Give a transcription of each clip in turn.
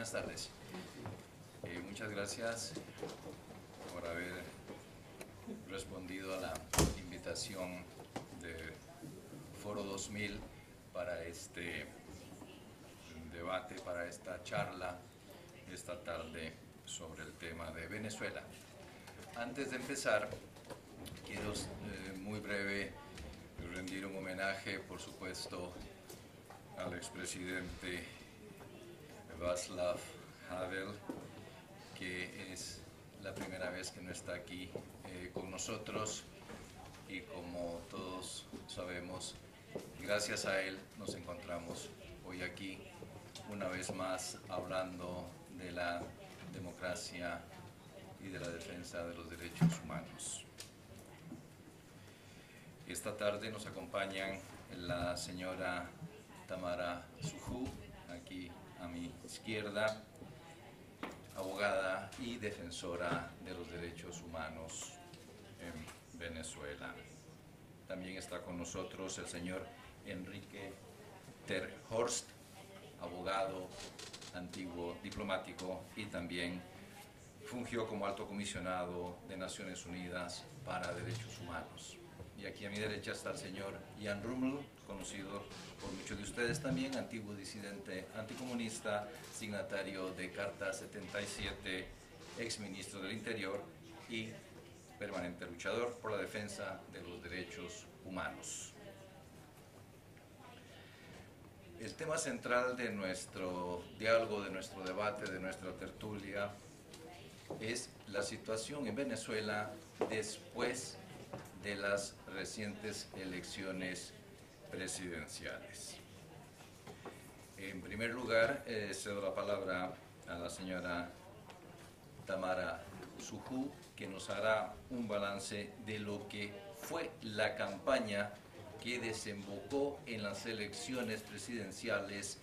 Buenas tardes. Muchas gracias por haber respondido a la invitación de Foro 2000 para este debate, para esta charla esta tarde sobre el tema de Venezuela. Antes de empezar, quiero muy breve rendir un homenaje, por supuesto, al expresidente Václav Havel, que es la primera vez que no está aquí con nosotros, y como todos sabemos, gracias a él nos encontramos hoy aquí una vez más hablando de la democracia y de la defensa de los derechos humanos. Esta tarde nos acompañan la señora Tamara Sujú, aquí a mi izquierda, abogada y defensora de los derechos humanos en Venezuela. También está con nosotros el señor Enrique Horst, abogado, antiguo diplomático, y también fungió como alto comisionado de Naciones Unidas para Derechos Humanos. Y aquí a mi derecha está el señor Ruml, conocido por muchos de ustedes también, antiguo disidente anticomunista, signatario de Carta 77, exministro del Interior y permanente luchador por la defensa de los derechos humanos. El tema central de nuestro diálogo, de nuestro debate, de nuestra tertulia, es la situación en Venezuela después de las recientes elecciones presidenciales. En primer lugar, cedo la palabra a la señora Tamara Sujú, que nos hará un balance de lo que fue la campaña que desembocó en las elecciones presidenciales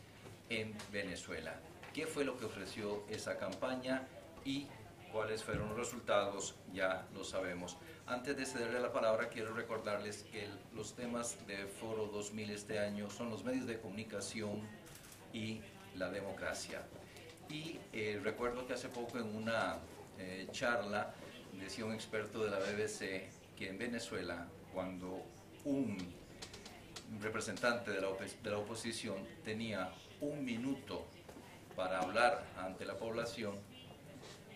en Venezuela. ¿Qué fue lo que ofreció esa campaña y cuáles fueron los resultados? Ya lo sabemos. Antes de cederle la palabra, quiero recordarles que los temas de Foro 2000 este año son los medios de comunicación y la democracia. Y recuerdo que hace poco en una charla decía un experto de la BBC que en Venezuela, cuando un representante de la oposición tenía un minuto para hablar ante la población,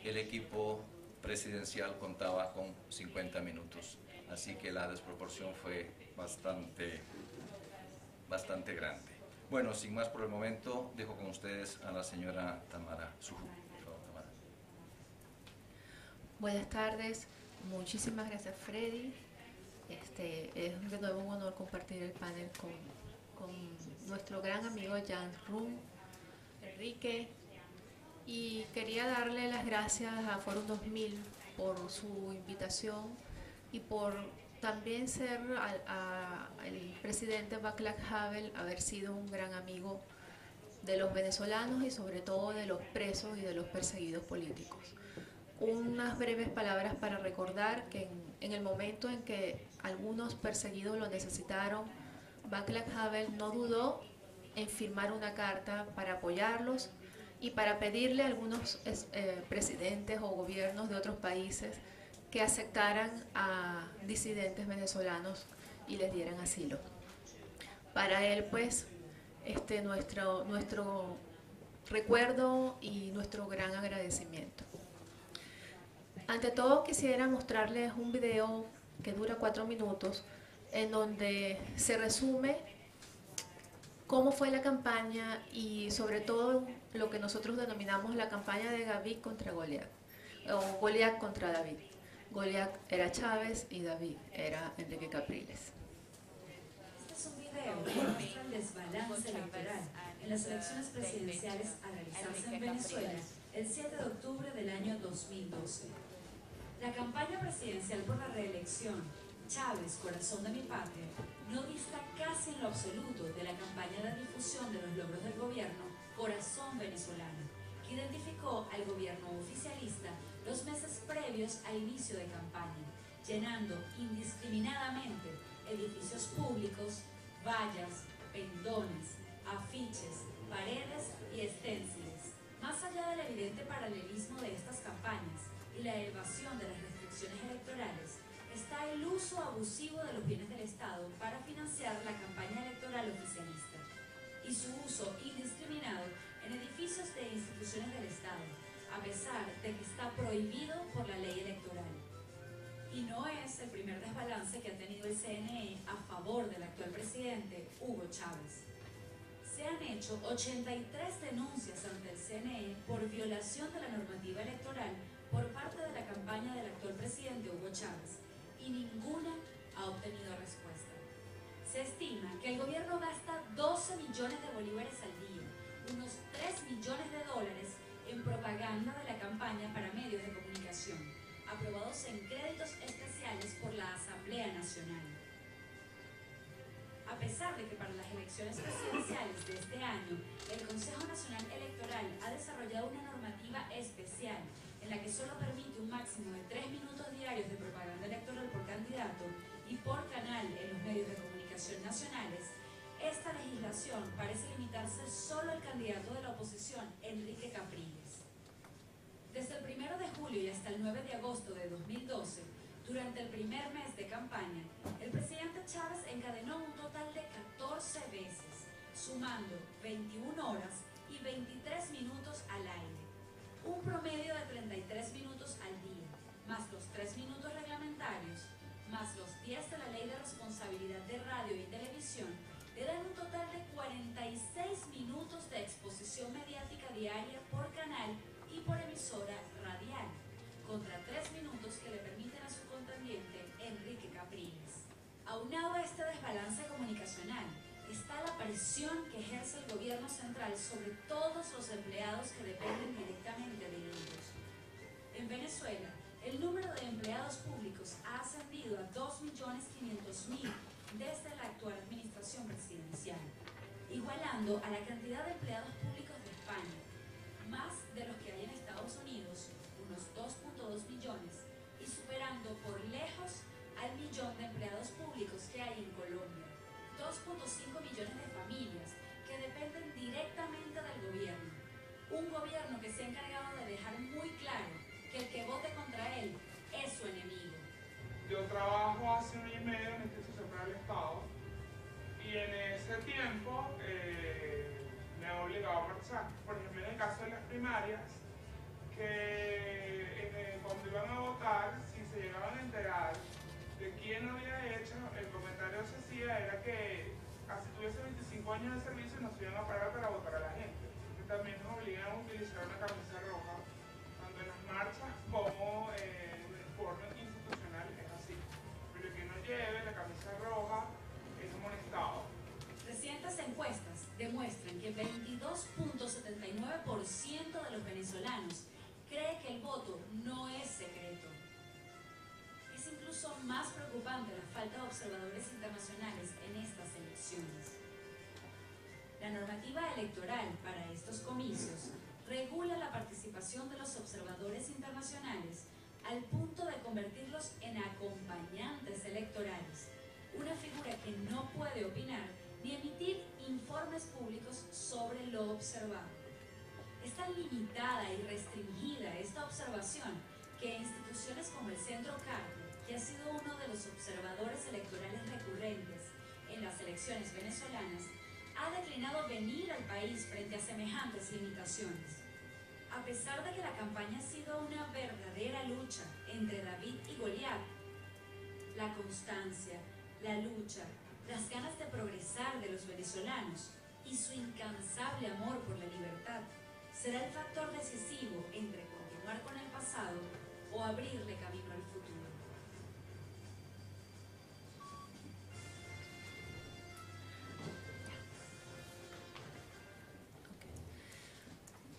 el equipo presidencial contaba con 50 minutos. Así que la desproporción fue bastante grande. Bueno, sin más por el momento, dejo con ustedes a la señora Tamara Sujú. Por favor, Tamara. Buenas tardes, muchísimas gracias, Freddy. Es de nuevo un honor compartir el panel con nuestro gran amigo Ruml, Enrique, y quería darle las gracias a Foro 2000 por su invitación y por también ser el presidente Václav Havel, haber sido un gran amigo de los venezolanos y sobre todo de los presos y de los perseguidos políticos. Unas breves palabras para recordar que en el momento en que algunos perseguidos lo necesitaron, Václav Havel no dudó en firmar una carta para apoyarlos y para pedirle a algunos presidentes o gobiernos de otros países que aceptaran a disidentes venezolanos y les dieran asilo. Para él, pues, nuestro recuerdo y nuestro gran agradecimiento. Ante todo, quisiera mostrarles un video que dura 4 minutos, en donde se resume cómo fue la campaña y sobre todo lo que nosotros denominamos la campaña de David contra Goliat, o Goliat contra David. Goliat era Chávez y David era Enrique Capriles. Este es un video que muestra el desbalance electoral en las elecciones presidenciales a realizarse en Venezuela el 7 de octubre del año 2012. La campaña presidencial por la reelección, Chávez, corazón de mi patria, no dista casi en lo absoluto de la campaña de difusión de los logros del gobierno, Corazón Venezolano, que identificó al gobierno oficialista los meses previos al inicio de campaña, llenando indiscriminadamente edificios públicos, vallas, pendones, afiches, paredes y esténciles. Más allá paralelismo de estas campañas y la evasión de las restricciones electorales está el uso abusivo de los bienes del Estado para financiar la campaña electoral oficialista y su uso indiscriminado en edificios de instituciones del Estado, a pesar de que está prohibido por la ley electoral. Y no es el primer desbalance que ha tenido el CNE a favor del actual presidente Hugo Chávez. Se han hecho 83 denuncias ante el CNE por violación de la normativa electoral por parte de la campaña del actual presidente Hugo Chávez, y ninguna ha obtenido respuesta. Se estima que el gobierno gasta 12 millones de bolívares al día, unos 3 millones de dólares en propaganda de la campaña para medios de comunicación, aprobados en créditos especiales por la Asamblea Nacional. A pesar de que para las elecciones presidenciales de este año, el Consejo Nacional Electoral ha desarrollado una normativa especial en la que solo permite un máximo de 3 minutos diarios de propaganda electoral por candidato y por canal en los medios de comunicación nacionales, esta legislación parece limitarse solo al candidato de la oposición, Enrique Capriles. Desde el 1 de julio y hasta el 9 de agosto de 2012, durante el primer mes de campaña, el presidente Chávez encadenó un total de 14 veces, sumando 21 horas y 23 minutos al aire. Un promedio de 33 minutos al día, más los 3 minutos reglamentarios, más los 10 de la Ley de Responsabilidad de Radio y Televisión, le dan un total de 46 minutos de exposición mediática diaria por canal y por emisora radial, contra 3 minutos que le permiten a su contendiente Enrique Capriles. Aunado a este desbalance comunicacional, está la presión que ejerce el gobierno central sobre todos los empleados que dependen directamente de ellos. En Venezuela, el número de empleados públicos ha ascendido a 2.500.000 desde la actual administración presidencial, igualando a la cantidad de empleados públicos de España, más de los que hay en Estados Unidos, unos 2.2 millones, y superando por lejos al millón de empleados públicos que hay en Colombia. 2.5 millones de familias que dependen directamente del gobierno. Un gobierno que se ha encargado de dejar muy claro que el que vote contra él es su enemigo. Yo trabajo hace 1 año y medio en la institución para el Estado y en ese tiempo me ha obligado a marchar. Por ejemplo, en el caso de las primarias, que cuando iban a votar, si se llegaban a enterar de quién había hecho, el comentario se hacía era que así tuviese 25 años de servicio nos iban a parar para votar a la gente. Que también nos obligan a utilizar una camisa roja, tanto en las marchas como en el uniforme institucional es así. Pero el que no lleve la camisa roja es amonestado. Recientes encuestas demuestran que el 22.79% de los venezolanos cree que el voto no es secreto. Es incluso más preocupante la falta de observadores internacionales en estas elecciones. La normativa electoral para estos comicios regula la participación de los observadores internacionales al punto de convertirlos en acompañantes electorales, una figura que no puede opinar ni emitir informes públicos sobre lo observado. Es tan limitada y restringida esta observación que instituciones como el Centro Carter, que ha sido uno de los observadores electorales recurrentes en las elecciones venezolanas, ha declinado venir al país frente a semejantes limitaciones. A pesar de que la campaña ha sido una verdadera lucha entre David y Goliat, la constancia, la lucha, las ganas de progresar de los venezolanos y su incansable amor por la libertad será el factor decisivo entre continuar con el pasado o abrirle camino al futuro.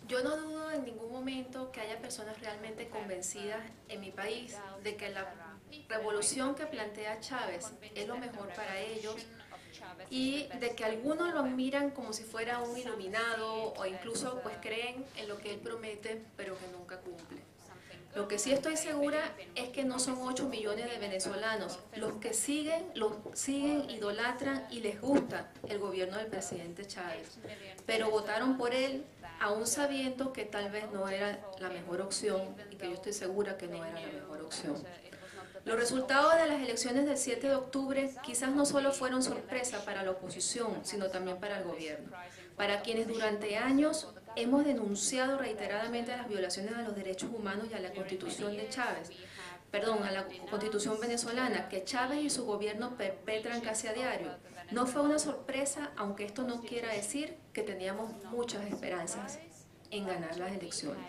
Yo no dudo en ningún momento que haya personas realmente convencidas en mi país de que la revolución que plantea Chávez es lo mejor para ellos y de que algunos lo miran como si fuera un iluminado o incluso pues creen en lo que él promete pero que nunca cumple. Lo que sí estoy segura es que no son 8 millones de venezolanos los que siguen, idolatran y les gusta el gobierno del presidente Chávez, pero votaron por él aún sabiendo que tal vez no era la mejor opción y que yo estoy segura que no era la mejor opción. Los resultados de las elecciones del 7 de octubre quizás no solo fueron sorpresa para la oposición, sino también para el gobierno, para quienes durante años hemos denunciado reiteradamente las violaciones a los derechos humanos y a la Constitución de Chávez, a la Constitución venezolana, que Chávez y su gobierno perpetran casi a diario. No fue una sorpresa, aunque esto no quiera decir que teníamos muchas esperanzas en ganar las elecciones.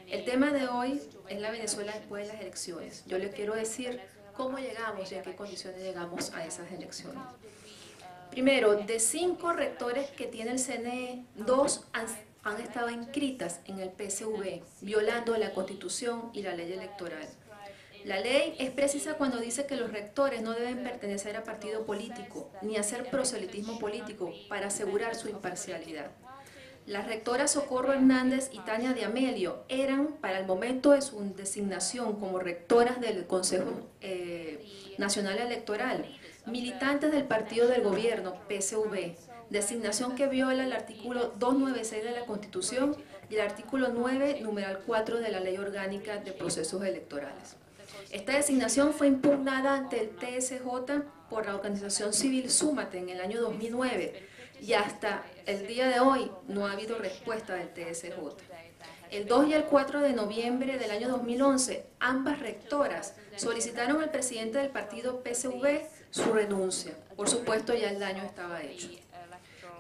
El tema de hoy es la Venezuela después de las elecciones. Yo les quiero decir cómo llegamos y en qué condiciones llegamos a esas elecciones. Primero, de 5 rectores que tiene el CNE, 2 han estado inscritas en el PSV, violando la Constitución y la ley electoral. La ley es precisa cuando dice que los rectores no deben pertenecer a partido político ni hacer proselitismo político para asegurar su imparcialidad. Las rectoras Socorro Hernández y Tania de Amelio eran, para el momento de su designación como rectoras del Consejo Nacional Electoral, militantes del partido del gobierno, PSV, designación que viola el artículo 296 de la Constitución y el artículo 9, numeral 4 de la Ley Orgánica de Procesos Electorales. Esta designación fue impugnada ante el TSJ por la organización civil Súmate en el año 2009 y hasta el día de hoy no ha habido respuesta del TSJ. El 2 y el 4 de noviembre del año 2011, ambas rectoras solicitaron al presidente del partido PSV su renuncia. Por supuesto, ya el daño estaba hecho.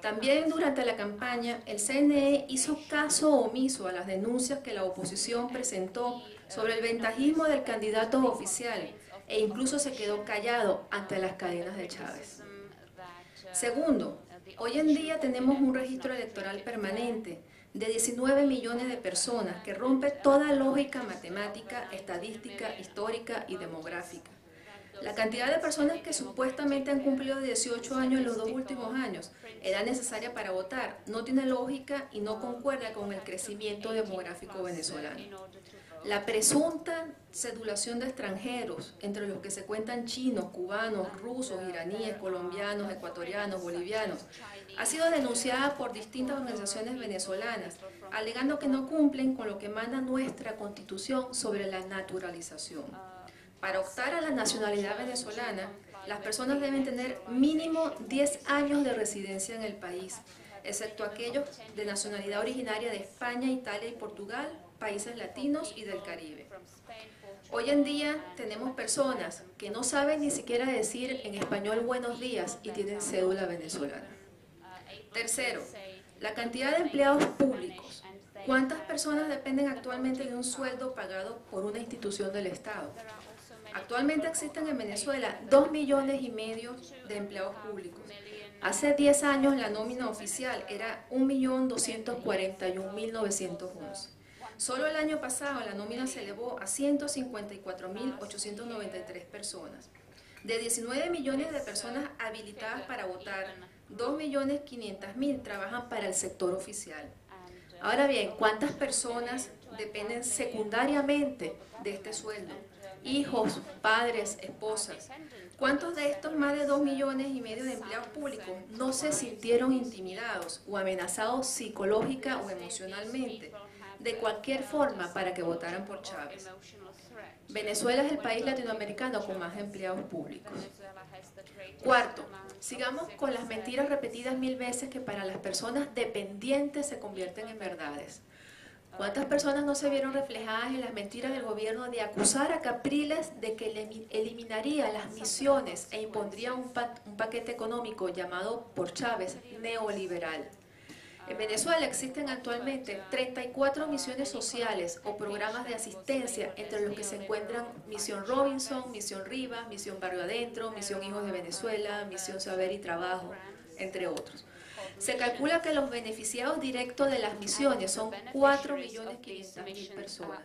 También durante la campaña, el CNE hizo caso omiso a las denuncias que la oposición presentó sobre el ventajismo del candidato oficial e incluso se quedó callado ante las cadenas de Chávez. Segundo, hoy en día tenemos un registro electoral permanente de 19 millones de personas que rompe toda lógica matemática, estadística, histórica y demográfica. La cantidad de personas que supuestamente han cumplido 18 años en los 2 últimos años, edad necesaria para votar, no tiene lógica y no concuerda con el crecimiento demográfico venezolano. La presunta sedulación de extranjeros, entre los que se cuentan chinos, cubanos, rusos, iraníes, colombianos, ecuatorianos, bolivianos, ha sido denunciada por distintas organizaciones venezolanas, alegando que no cumplen con lo que manda nuestra Constitución sobre la naturalización. Para optar a la nacionalidad venezolana, las personas deben tener mínimo 10 años de residencia en el país, excepto aquellos de nacionalidad originaria de España, Italia y Portugal, países latinos y del Caribe. Hoy en día tenemos personas que no saben ni siquiera decir en español buenos días y tienen cédula venezolana. Tercero, la cantidad de empleados públicos. ¿Cuántas personas dependen actualmente de un sueldo pagado por una institución del Estado? Actualmente existen en Venezuela 2,5 millones de empleados públicos. Hace 10 años la nómina oficial era 1.241.911. Solo el año pasado la nómina se elevó a 154.893 personas. De 19 millones de personas habilitadas para votar, 2.500.000 trabajan para el sector oficial. Ahora bien, ¿cuántas personas dependen secundariamente de este sueldo? Hijos, padres, esposas. ¿Cuántos de estos más de 2,5 millones de empleados públicos no se sintieron intimidados o amenazados psicológica o emocionalmente de cualquier forma para que votaran por Chávez? Venezuela es el país latinoamericano con más empleados públicos. Cuarto, sigamos con las mentiras repetidas 1000 veces que para las personas dependientes se convierten en verdades. ¿Cuántas personas no se vieron reflejadas en las mentiras del gobierno de acusar a Capriles de que eliminaría las misiones e impondría un paquete económico llamado por Chávez neoliberal? En Venezuela existen actualmente 34 misiones sociales o programas de asistencia, entre los que se encuentran Misión Robinson, Misión Riva, Misión Barrio Adentro, Misión Hijos de Venezuela, Misión Saber y Trabajo, entre otros. Se calcula que los beneficiados directos de las misiones son 4.500.000 personas.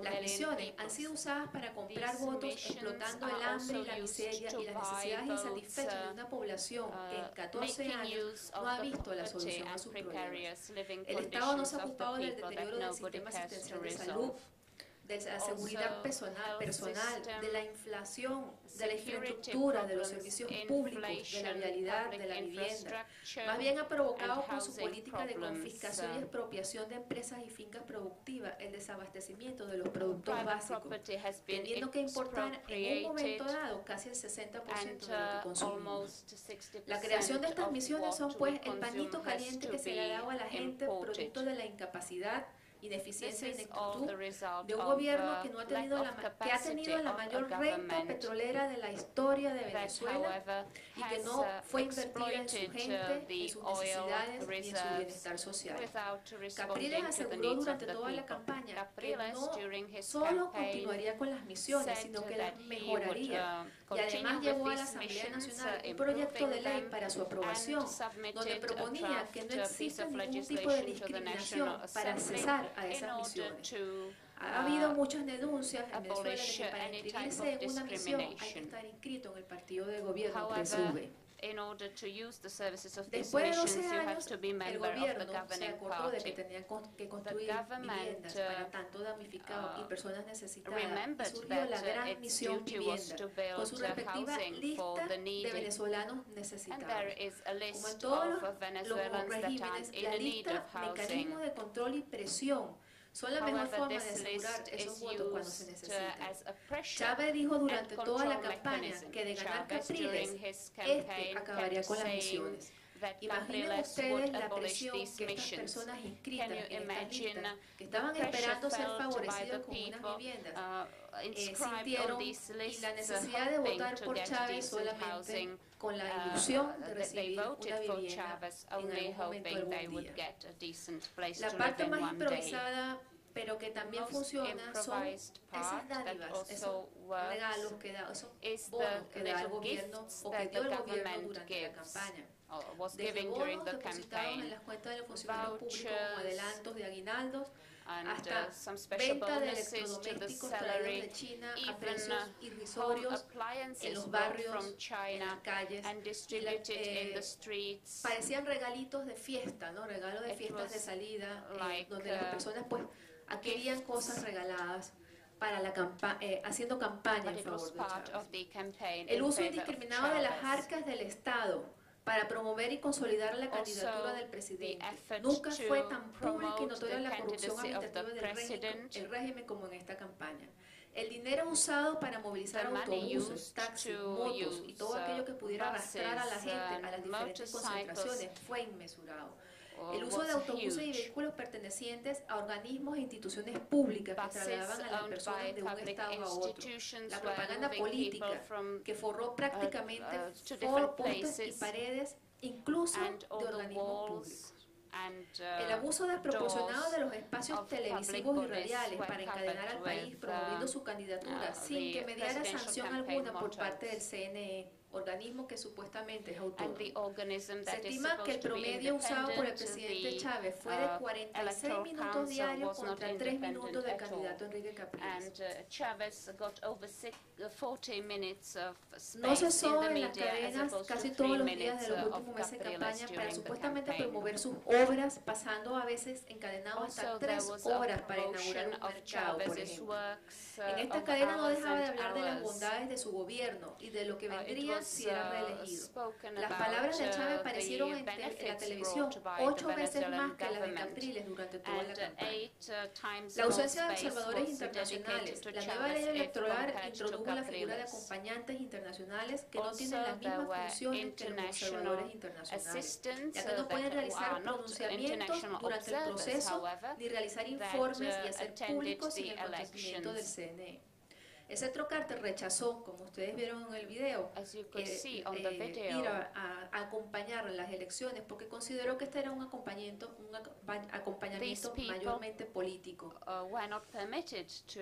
Las misiones han sido usadas para comprar votos explotando el hambre y la miseria y las necesidades insatisfechas de una población que en 14 años no ha visto la solución a sus problemas. El Estado no se ha ocupado del deterioro del sistema asistencial de salud, de la seguridad personal, de la inflación, de la infraestructura, de los servicios públicos, de la vialidad, de la vivienda. Más bien ha provocado con su política de confiscación y expropiación de empresas y fincas productivas el desabastecimiento de los productos básicos, teniendo que importar en un momento dado casi el 60% de lo que consumimos. La creación de estas misiones son pues el pañito caliente que se le ha dado a la gente producto de la incapacidad, ineficiencia e ineptitud de un gobierno que ha tenido la mayor renta petrolera de la historia de Venezuela y que no fue invertida en su gente, en sus necesidades ni en su bienestar social. Capriles aseguró durante toda la campaña que no solo continuaría con las misiones, sino que las mejoraría. Y además llevó a la Asamblea Nacional un proyecto de ley para su aprobación, donde proponía que no exista ningún tipo de discriminación para cesar a esas misiones. Ha habido muchas denuncias en Venezuela de que para inscribirse en una misión hay que estar inscrito en el partido de gobierno PSUV. Después de 12 años, el gobierno se acordó de que tenían que construir viviendas para tanto damnificados y personas necesitadas. Y surgió la gran misión vivienda, con su respectiva lista de venezolanos necesitados. Como en todos los regímenes, la lista, mecanismos de control y presión son la mejor forma de asegurar esos votos cuando se necesitan. Chávez dijo durante toda la campaña que de ganar Capriles, acabaría con las misiones. Imaginen ustedes la presión que estas personas inscritas en esta lista, que estaban esperando ser favorecidos con unas viviendas, sintieron, y la necesidad de votar por Chávez solamente con la ilusión de recibir una vivienda en algún momento algún día. La parte más improvisada, pero que también funciona, son esas dádivas, esos regalos que da, esos bonos que da el gobierno o que dio el gobierno durante la campaña. Desde bonos depositados en las cuentas de los funcionarios públicos como adelantos de aguinaldos, hasta venta de electrodomésticos traídos de China a precios irrisorios en los barrios, en las calles, parecían regalitos de fiesta, ¿no? Regalos de fiestas de salida, donde las personas pues adquirían cosas regaladas para la haciendo campaña en favor de Chávez. El uso indiscriminado de las arcas del Estado para promover y consolidar la candidatura del presidente. Nunca fue tan pública y notoria la corrupción administrativa del régimen como en esta campaña. El dinero usado para movilizar autobuses, taxis, motos y todo aquello que pudiera arrastrar a la gente a las diferentes concentraciones fue inmesurado. El uso de autobuses y vehículos pertenecientes a organismos e instituciones públicas que trasladaban a las personas de un estado a otro. La propaganda política que forró prácticamente postes y paredes, incluso de organismos públicos. El abuso desproporcionado de los espacios televisivos y radiales para encadenar al país promoviendo su candidatura sin que mediara sanción alguna por parte del CNE, organismo que supuestamente es autónomo. Se estima que el promedio usado por el presidente Chávez fue de 46 minutos diarios contra 3 minutos del candidato Enrique Capriles. No cesó en las cadenas casi todos los días de los últimos meses de campaña para supuestamente promover sus obras, pasando a veces encadenados hasta 3 horas para inaugurar un mercado, por ejemplo. En esta cadena no dejaba de hablar de las bondades de su gobierno y de lo que vendría si era reelegido. Las palabras de Chávez aparecieron en la televisión 8 veces más que las de Capriles durante toda la campaña. La ausencia de observadores internacionales. La nueva ley electoral introdujo la figura de acompañantes internacionales que no tienen las mismas funciones que los observadores internacionales, ya que no pueden realizar pronunciamientos durante el proceso ni realizar informes y hacer públicos sin el consentimiento del CNE. El Centro Carter rechazó, como ustedes vieron en el video, ir a acompañar las elecciones porque consideró que este era un acompañamiento mayormente político.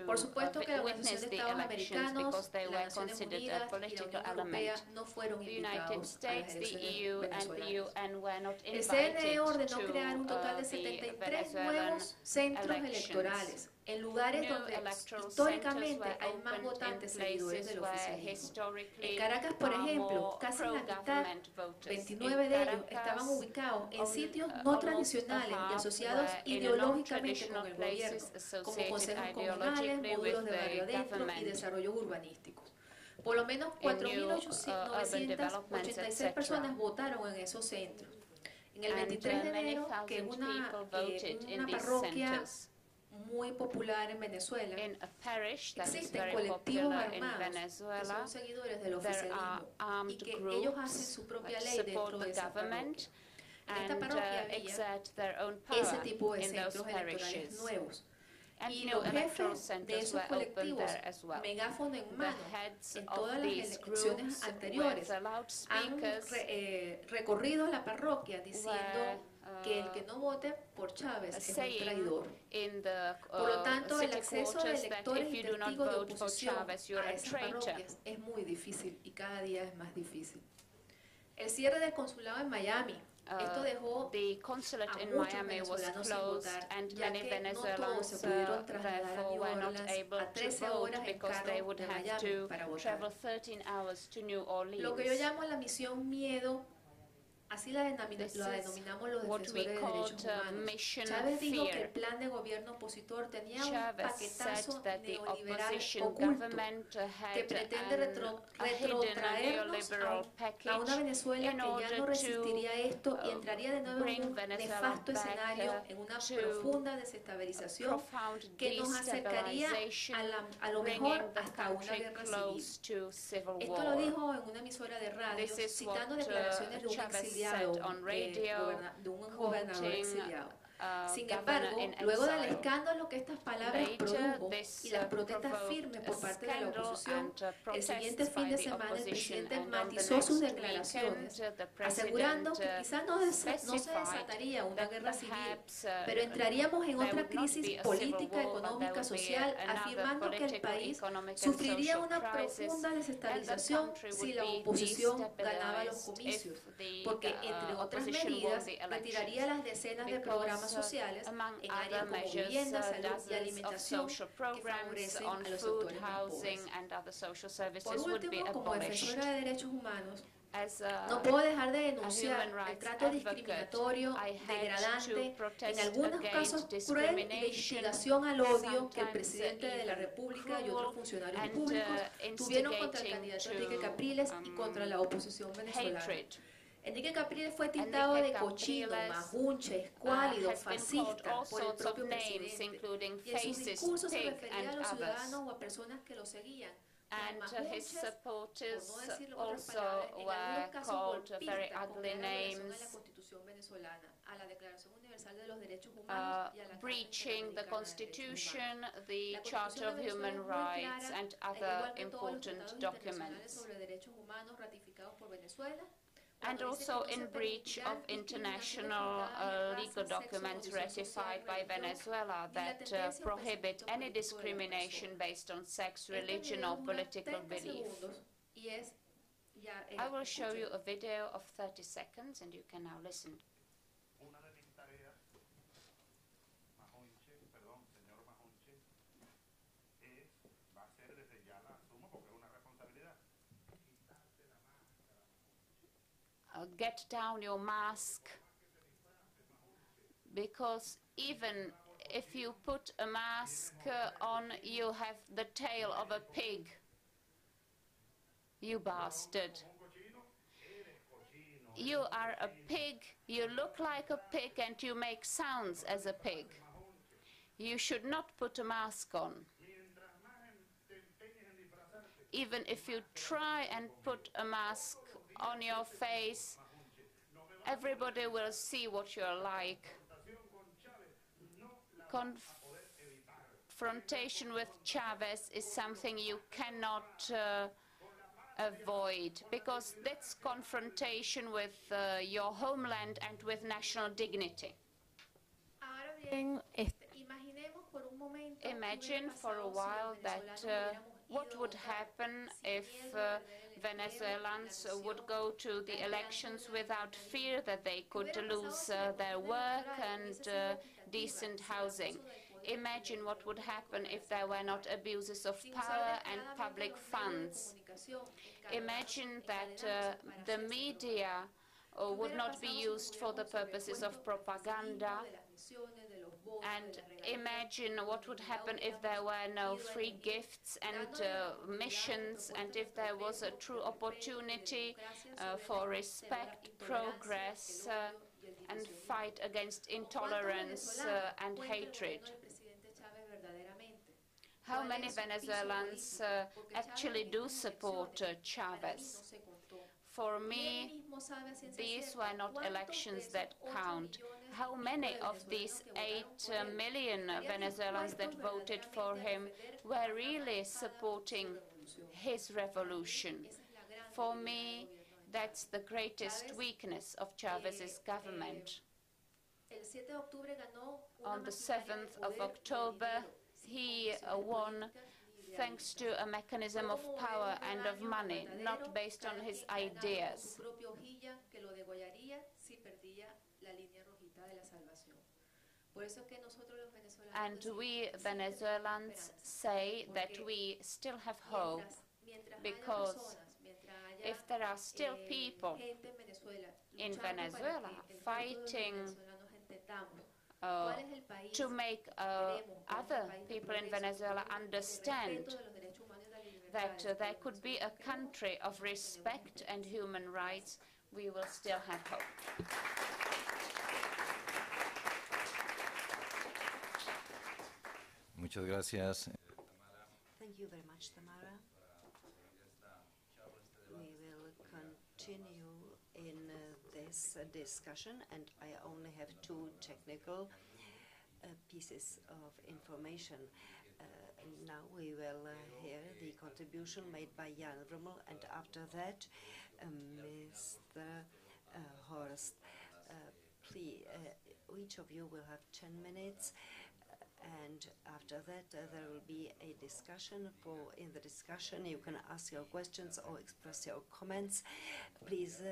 Por supuesto que la Organización de Estados Americanos, las Naciones Unidas y la Unión Europea no fueron invitados a las elecciones venezolanas. El CNE ordenó crear un total de 73 tres nuevos centros electorales en lugares donde históricamente hay más votantes seguidores del oficialismo. En Caracas, por ejemplo, casi la mitad, 29 de ellos, estaban ubicados en sitios no tradicionales y asociados ideológicamente con el gobierno, como consejos comunales, módulos de barrio adentro y desarrollo urbanístico. Por lo menos 4.986 personas votaron en esos centros. En el 23 de enero, que es una parroquia muy popular en Venezuela, existen colectivos armados que son seguidores del oficialismo y que ellos hacen su propia ley dentro de esa parroquia. En esta parroquia había ese tipo de centros electorales nuevos. Y los jefes de esos colectivos, megáfono en mano, en todas las elecciones anteriores, han recorrido la parroquia diciendo que el que no vote por Chávez es un traidor. Por lo tanto, el acceso de electores y testigos de oposición a esas parroquias es muy difícil y cada día es más difícil. El cierre del consulado en Miami. Esto dejó The consulate a in muchos Miami was venezolanos sin closed, votar, and ya many que no todos Venezuelans se pudieron trasladar a therefore New were not Orleans able a to 13 vote horas en because they carro would de have Miami to para votar. travel 13 hours to New Orleans. Lo que yo llamo la misión miedo, así la denominamos los defensores de derechos humanos. Chávez dijo que el plan de gobierno opositor tenía un paquetazo neoliberal oculto que pretende retrotraernos a una Venezuela que ya no resistiría esto y entraría de nuevo en un nefasto escenario, en una profunda desestabilización que nos acercaría a lo mejor hasta una guerra civil. Esto lo dijo en una emisora de radio, citando declaraciones de un exiliado, de un gobernador exiliado. Sin embargo, luego del escándalo que estas palabras produjo y las protestas firmes por parte de la oposición, el siguiente fin de semana el presidente matizó sus declaraciones, asegurando que quizás no se desataría una guerra civil, pero entraríamos en otra crisis política, económica, social, afirmando que el país sufriría una profunda desestabilización si la oposición ganaba los comicios, porque, entre otras medidas, retiraría las decenas de programas sociales en áreas como vivienda, salud y alimentación que favorecen a los sectores más pobres. Por último, como defensora de derechos humanos, no puedo dejar de denunciar el trato discriminatorio, degradante, en algunos casos cruel y de instigación al odio que el presidente de la República y otros funcionarios públicos tuvieron contra el candidato Enrique Capriles y contra la oposición venezolana. Enrique Capriles fue tildado de cochino, majunche, escuálido, fascista por el propio presidente, y en sus discursos se refería a los ciudadanos o a personas que lo seguían. And his supporters also were called very ugly names, breaching the Constitution, the Charter of Human Rights, and other important documents. And also in breach of international legal documents ratified by Venezuela that prohibit any discrimination based on sex, religion or political belief. I will show you a video of 30 seconds and you can now listen. Get down your mask, because even if you put a mask on, you have the tail of a pig. You bastard. You are a pig, you look like a pig and you make sounds as a pig. You should not put a mask on. Even if you try and put a mask on your face, everybody will see what you're like. Confrontation with Chavez is something you cannot avoid, because that's confrontation with your homeland and with national dignity. Imagine for a while that what would happen if Venezuelans would go to the elections without fear that they could lose their work and decent housing. Imagine what would happen if there were not abuses of power and public funds. Imagine that the media would not be used for the purposes of propaganda. And imagine what would happen if there were no free gifts and missions, and if there was a true opportunity for respect, progress, and fight against intolerance and hatred. How many Venezuelans actually do support Chavez? For me, these were not elections that count. How many of these 8 million Venezuelans that voted for him were really supporting his revolution? For me, that's the greatest weakness of Chavez's government. On the 7th of October, he won thanks to a mechanism of power and of money, not based on his ideas. And we Venezuelans say that we still have hope, because if there are still people in Venezuela fighting to make other people in Venezuela understand that there could be a country of respect and human rights, we will still have hope. Muchas gracias. Thank you very much, Tamara. We will continue in this discussion, and I only have 2 technical pieces of information. Now we will hear the contribution made by Jan Ruml, and after that, Mr. Horst. Please, each of you will have 10 minutes. And after that, there will be a discussion. In the discussion, you can ask your questions or express your comments. Please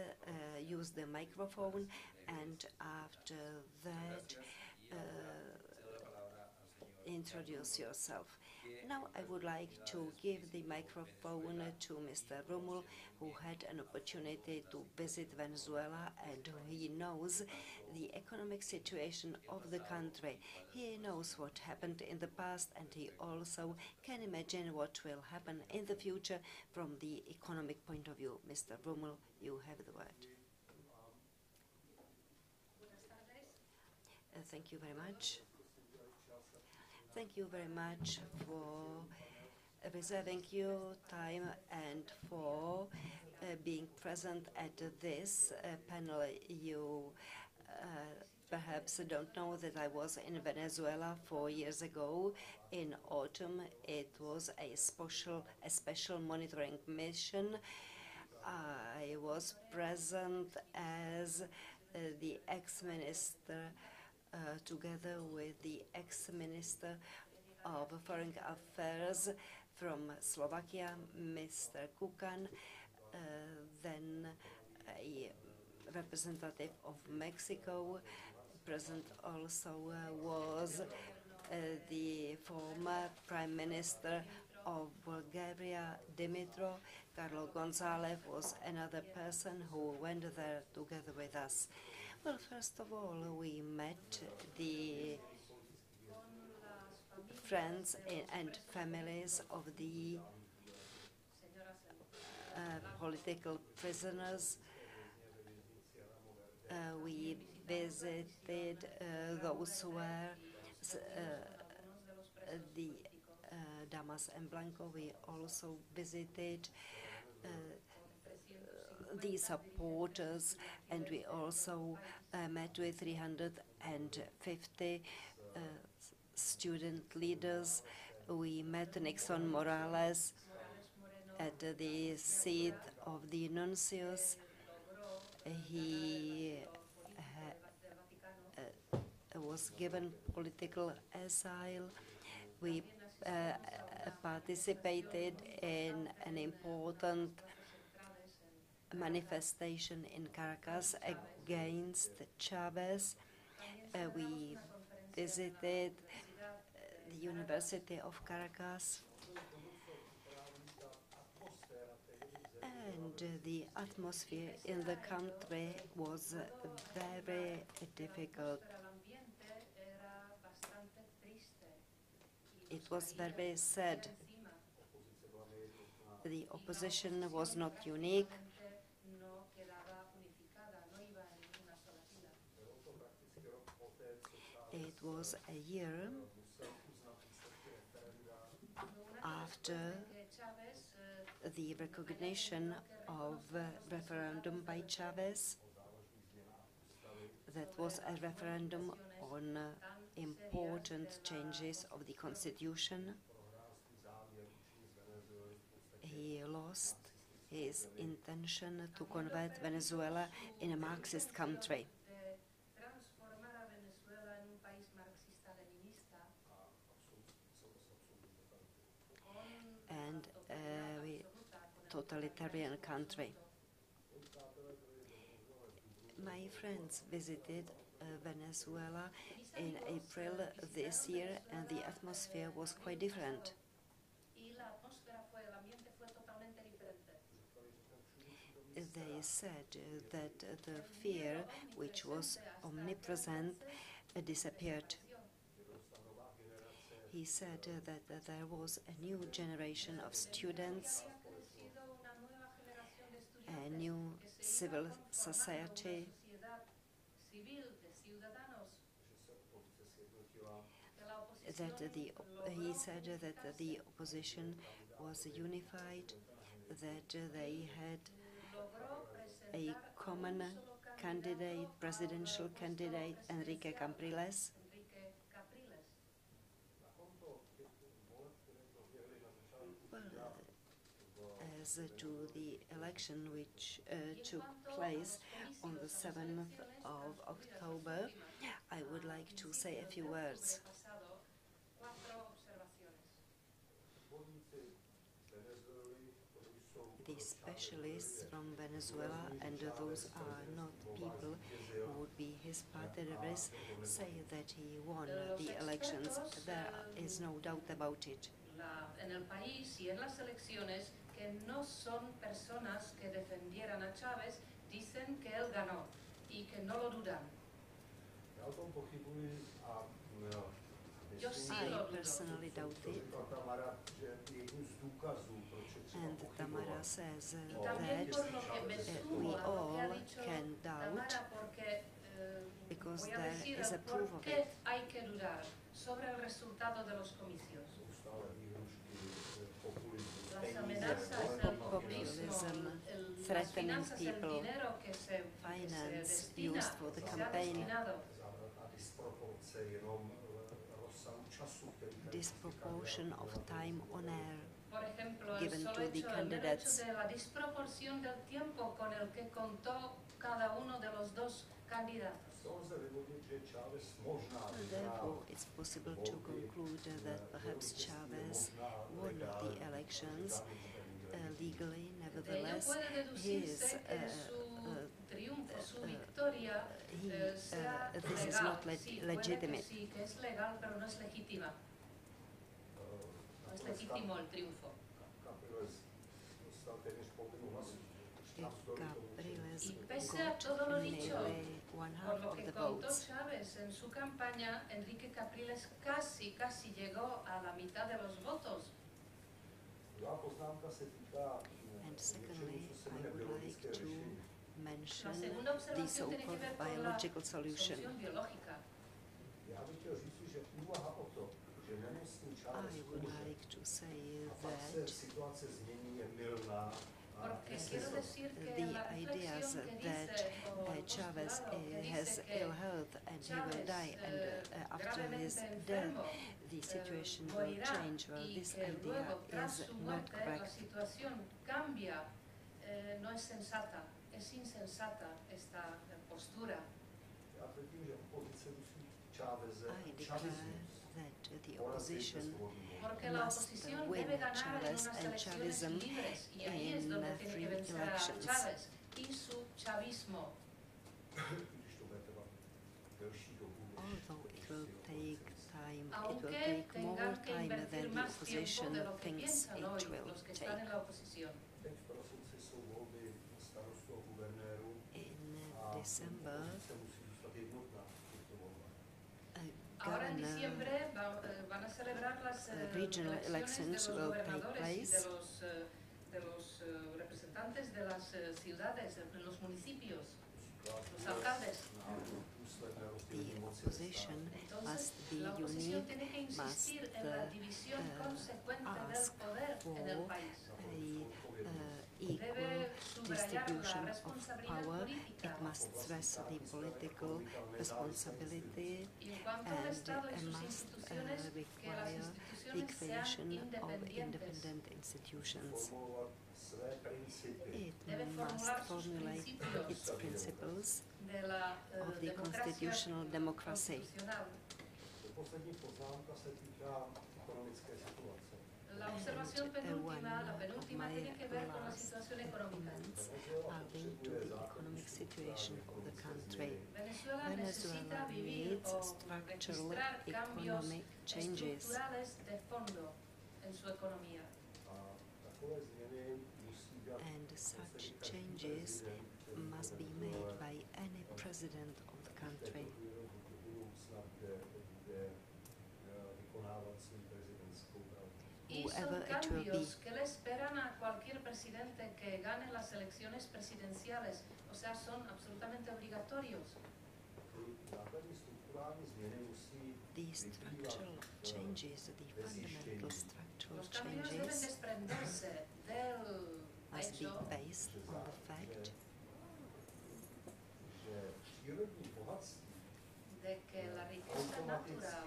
use the microphone, and after that, introduce yourself. Now I would like to give the microphone to Mr. Ruml, who had an opportunity to visit Venezuela, and he knows the economic situation of the country. He knows what happened in the past, and he also can imagine what will happen in the future from the economic point of view. Mr. Ruml, you have the word. Thank you very much. Thank you very much for reserving your time and for being present at this panel. You perhaps don't know that I was in Venezuela 4 years ago in autumn. It was a special monitoring mission. I was present as the ex-minister together with the ex-minister of Foreign Affairs from Slovakia, Mr. Kukan, then a representative of Mexico. Present also was the former Prime Minister of Bulgaria, Dimitrov. Carlo González was another person who went there together with us. Well, first of all, we met the friends and families of the political prisoners. We visited those who were the Damas and Blanco. We also visited the supporters, and we also met with 350 student leaders. We met Nixon Morales at the seat of the nuncios. He was given political asylum. We participated in an important manifestation in Caracas against Chavez. We visited the University of Caracas, and the atmosphere in the country was very difficult. It was very sad. The opposition was not unique. It was a year after the recognition of referendum by Chavez. That was a referendum on important changes of the constitution. He lost his intention to convert Venezuela in a Marxist country. And a totalitarian country. My friends visited Venezuela in April this year, and the atmosphere was quite different. They said that the fear, which was omnipresent, disappeared. He said that there was a new generation of students, a new civil society, he said that the opposition was unified, that they had a common candidate, presidential candidate, Enrique Capriles. As to the election which took place on the 7th of October, I would like to say a few words. The specialists from Venezuela, and those are not people who would be his party-members, say that he won the elections. There is no doubt about it. En el país y en las elecciones que no son personas que defendieran a Chávez, dicen que él ganó y que no lo dudan. Yo sí lo dudo. I personally doubt it. And Tamara says that we all can doubt because there is a proof of it. Hay que dudar sobre el resultado de los comicios. Populism, threatening people, finance used for the campaign, disproportion of time on air given to the candidates. La disproporción del tiempo con el que contó cada uno de los dos candidatos. Therefore, it's possible to conclude that perhaps Chavez won the elections legally. Nevertheless, this is not legitimate. Capriles got nearly one-half of the votes. Chávez en su campaña, Enrique Capriles casi llegó a la mitad de los votos. And secondly, I would like to mention the so-called biological solution. I would like to say that the ideas that Chavez has ill health and he will die, and after his death the situation will change. Well, this idea is not correct. No es sensata, es insensata esta postura. I declare that the opposition must win Chavez and Chavism in free elections. Although it will take take time. It will aunque take more tengan que time invertir than the más tiempo opposition de lo que thinks piensan it hoy will los que take. están en la oposición. Teď v prosinci jsou volby starostů a guvernérů In a December, opozice musí zůstat jednotná v těchto volbách. Ahora en governor diciembre van a celebrar las regional elecciones elections de los will take gobernadores y place. de los representantes de las ciudades, de los municipios, los alcaldes. The opposition must be La oposición unique, tiene que must insistir en la división consecuente del ask poder en el for país. equal Debe subrayar distribution la of responsabilidad power. política. It must stress the political responsibility Y en cuanto al Estado y and sus must instituciones, que las require the instituciones creation sean of independientes. independent institutions. Formulovat své principy. It Debe must formular sus formulate principios its principles de la of the constitutional democracy. constitucional. Poslední poznámka se týká ekonomické situace. La observación penúltima, la one penúltima, of my tiene que ver con la last situación económica. comments are linked to the economic situation of the country. Venezuela necesita Venezuela vivir needs o structural registrar cambios economic changes, estructurales de fondo en su economía. A takové změny musí dělat and such changes must be made by any president of the country. Y Whoever son it will be. cambios que le esperan a cualquier presidente que gane las elecciones presidenciales, o sea, son absolutamente obligatorios. The structural changes, the fundamental structural Los cambios deben changes desprenderse del must be hecho based on the fact de que la riqueza natural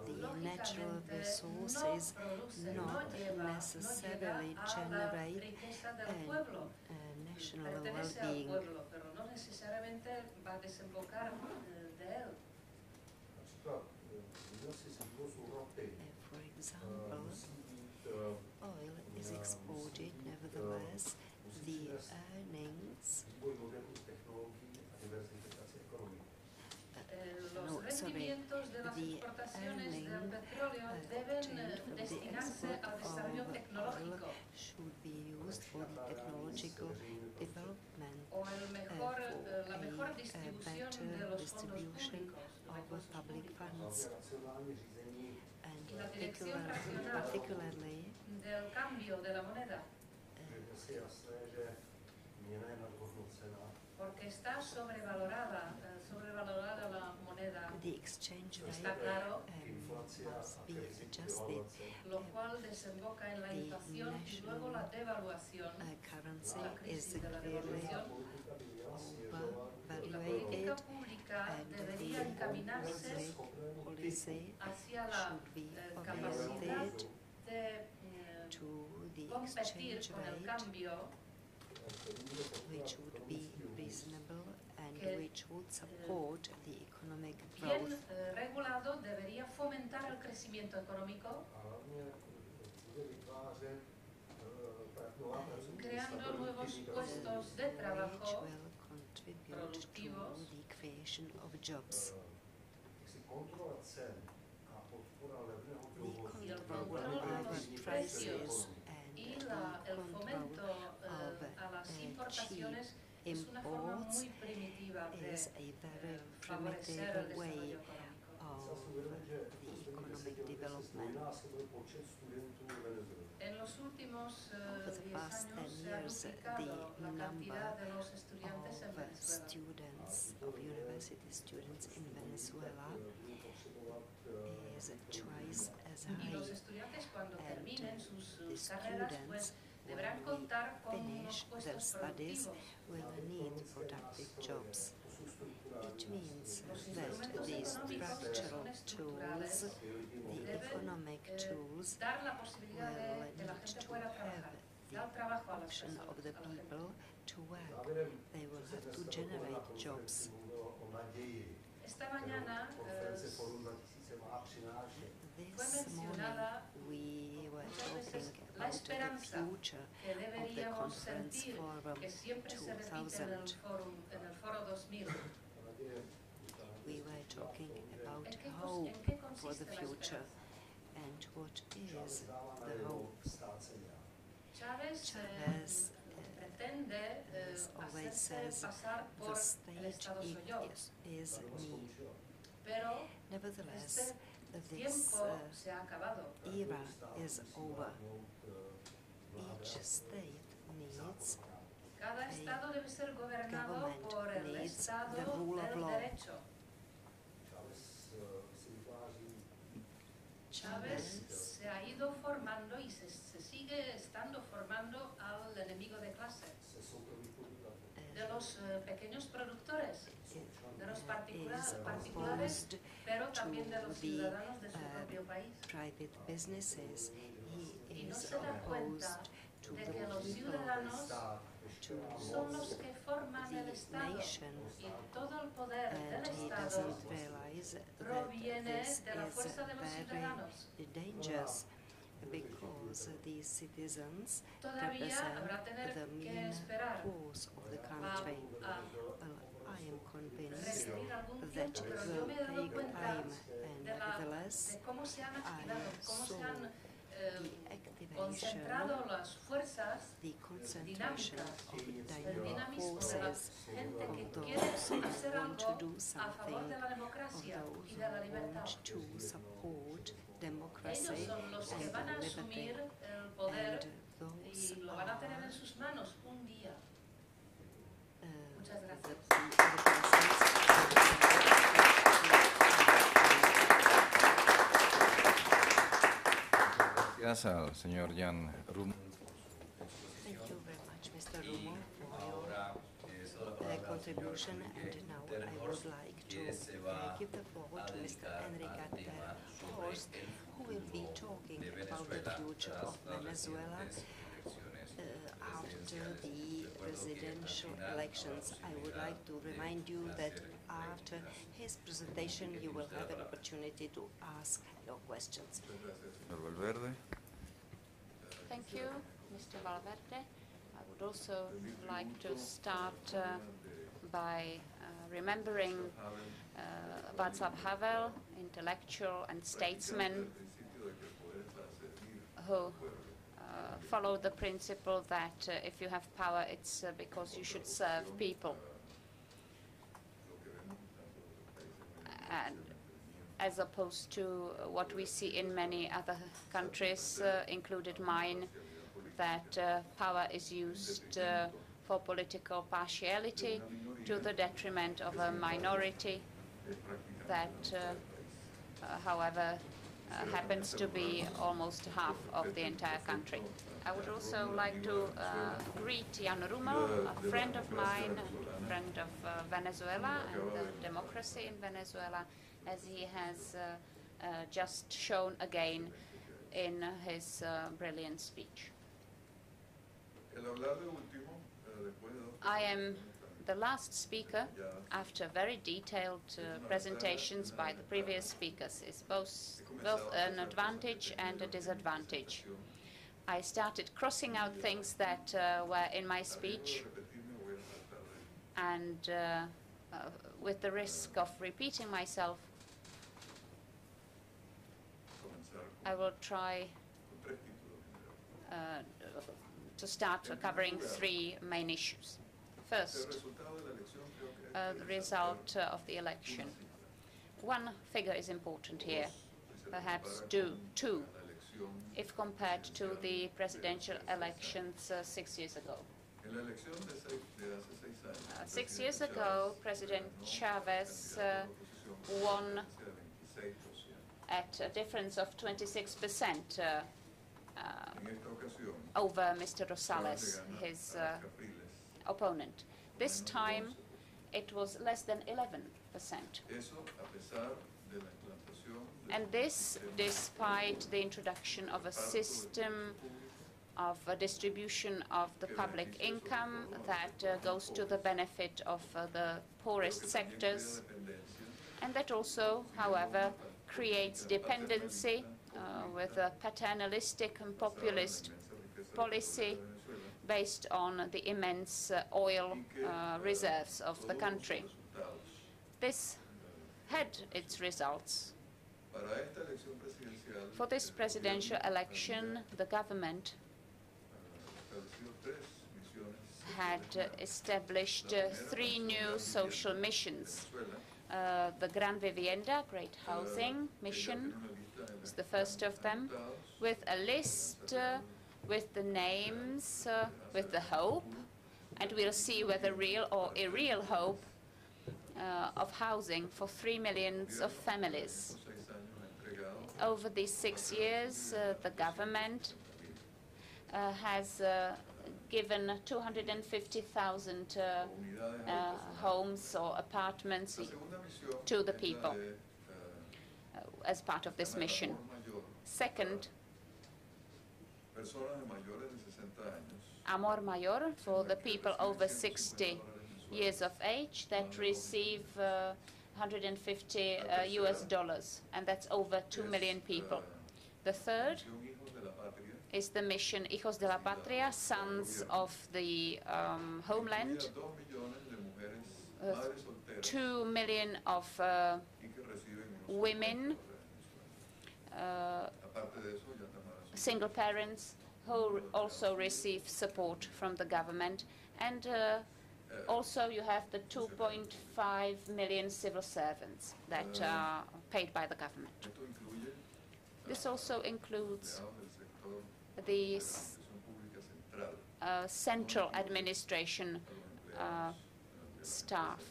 the natural resources not necessarily generate riqueza del pueblo. national Pertenece al well-being. pueblo, pero no necesariamente va a desembocar de él. For example, oil is exported, nevertheless, the earnings Los rendimientos de las the exportaciones del earning petróleo deben obtained from the destinarse export al desarrollo of oil tecnológico should be used for the technological development o la mejor for distribución better de los fondos distribution públicos, of recursos public públicos, funds, and y la dirección racional particularly del cambio de la moneda, porque está sobrevalorada la moneda, the exchange está rate claro, must be adjusted. lo cual desemboca en la inflación y luego la devaluación, Currency la is crisis de la clearly devaluación. La overvaluated, política pública and debería the encaminarse monetary policy hacia la should be capacidad oriented de to the competir exchange con el rate, cambio which would be reasonable and que, which would support the economic bien growth. regulado debería fomentar el crecimiento económico, creando nuevos puestos de which trabajo will contribute to productivos the creation of jobs. y el The control control de over los prices precios and y the el control fomento of a las cheap importaciones es una forma imports muy primitiva de is a very favorecer el primitive way desarrollo económico. of the economic development. En los últimos Over the 10 past años 10 se ha years, duplicado the la number cantidad de los estudiantes en of Venezuela. students, of university students in Venezuela is twice as Y los high, estudiantes cuando and terminen sus the carreras students, pues deberán when contar they con unos finish their puestos studies, productivos. will need productive jobs. It means Los that instrumentos the económicos que structural son estructurales tools, the deben economic tools, dar la posibilidad de will que la need gente to pueda have trabajar, the dar trabajo a las option personas, of the a la gente. people to work. They will have to generate jobs. Esta mañana This morning mencionada we were muchas veces talking la about the esperanza future que of the deberíamos conference sentir, forum que siempre se repite en el 2000. foro 2000. We were talking about about hope for the future. And what is the hope? Chavez always says the state is me. Nevertheless, this era is over. Each state needs a government, needs the rule of law. Chávez se ha ido formando y se sigue estando formando al enemigo de clase, de los pequeños productores, de los particulares, pero también de los ciudadanos de su propio país. Private businesses. Y no se da cuenta de que los ciudadanos son los que forman el Estado y todo el poder del Estado proviene de la fuerza de los ciudadanos. Dangerous because these citizens Todavía habrá represent the que main esperar force of the country. I am convinced that it pero yo will me he dado take cuenta time, and nevertheless, de cómo se han activado, cómo se han the activation, concentrado las fuerzas the concentration of el dynamic dinamismo de la forces gente of que those quiere hacer who want to algo do a something, favor de la of democracia those y de la who libertad. want to support Ellos democracy son los que and van a liberty, asumir el poder and those y lo van a tener are en sus manos un día. Muchas gracias. Gracias al señor Jan Ruml. Thank you very much, Mr. Ruml, for your contribution. And now I would like to give the floor to Mr. Enrique Horst, who will be talking about the future of Venezuela after the presidential elections. I would like to remind you that after his presentation you will have an opportunity to ask your questions. Valverde. Thank you, Mr. Valverde. I would also like to start by remembering Václav Havel, intellectual and statesman, who followed the principle that if you have power, it's because you should serve people. And as opposed to what we see in many other countries, included mine, that power is used for political partiality to the detriment of a minority that, however, happens to be almost half of the entire country. I would also like to greet Jan Ruml, a friend of mine, a friend of Venezuela and the democracy in Venezuela, as he has just shown again in his brilliant speech. I am the last speaker after very detailed presentations by the previous speakers. It's both an advantage and a disadvantage. I started crossing out things that were in my speech, and with the risk of repeating myself, I will try to start covering three main issues. First, the result of the election. One figure is important here, perhaps two, if compared to the presidential elections 6 years ago. 6 years ago, President Chavez won at a difference of 26% over Mr. Rosales, his opponent. This time, it was less than 11%. And this, despite the introduction of a system of distribution of the public income that goes to the benefit of the poorest sectors, and that also, however, creates dependency with a paternalistic and populist policy based on the immense oil reserves of the country. This had its results. Para esta elección presidencial, For this presidential election, the government estableció tres misiones had established 3 new social missions. The Gran Vivienda, Great Housing Mission, is the first of them, with a list with the names, with the hope, and we'll see whether real or irreal hope of housing for 3 million of families. Over these 6 years, the government has given 250,000 homes or apartments to the people as part of this mission. Second, Amor Mayor, for the people over 60 years of age that receive $150 US, and that's over 2 million people. The third is the mission Hijos de la Patria, Sons of the Homeland, 2 million of women, single parents, who also receive support from the government, and also you have the 2.5 million civil servants that are paid by the government. This also includes the central administration staff,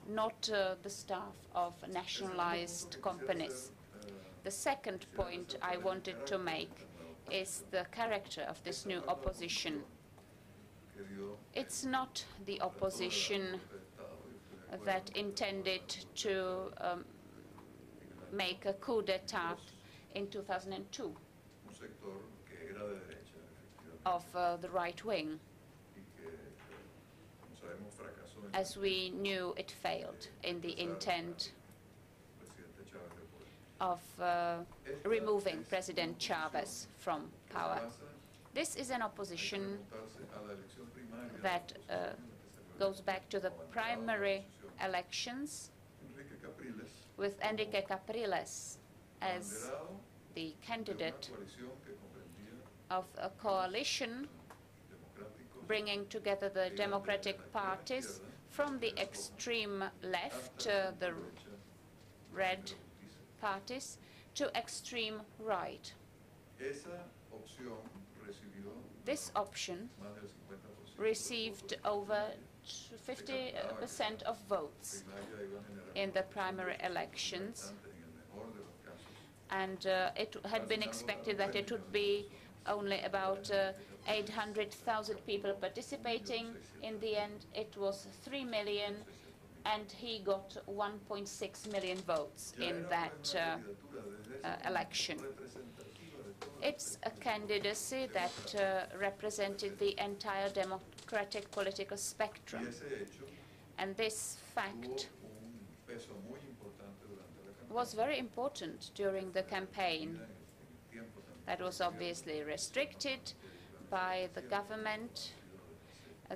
not the staff of nationalized companies. The second point I wanted to make is the character of this new opposition. It's not the opposition that intended to make a coup d'etat in 2002 of the right wing. As we knew, it failed in the intent of removing President Chavez from power. This is an opposition that goes back to the primary elections with Enrique Capriles as the candidate of a coalition bringing together the democratic parties from the extreme left, the red parties, to extreme right. This option received over 50% of votes in the primary elections, and it had been expected that it would be only about 800,000 people participating. In the end, it was 3 million, and he got 1.6 million votes in that election. It's a candidacy that represented the entire democratic political spectrum, and this fact was very important during the campaign. That was obviously restricted by the government.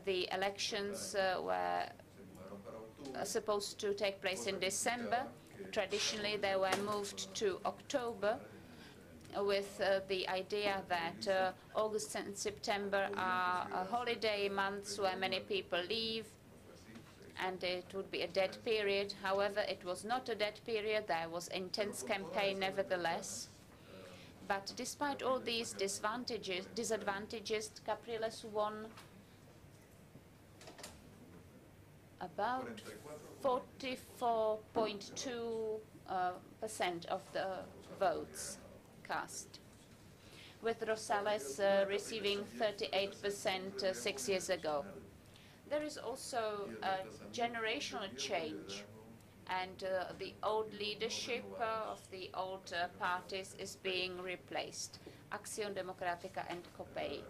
The elections were supposed to take place in December. Traditionally, they were moved to October, with the idea that August and September are holiday months where many people leave, and it would be a dead period. However, it was not a dead period. There was intense campaign nevertheless. But despite all these disadvantages, Capriles won about 44.2% of the votes cast, with Rosales receiving 38% 6 years ago. There is also a generational change, and the old leadership of the old parties is being replaced, Acción Democrática and COPEI.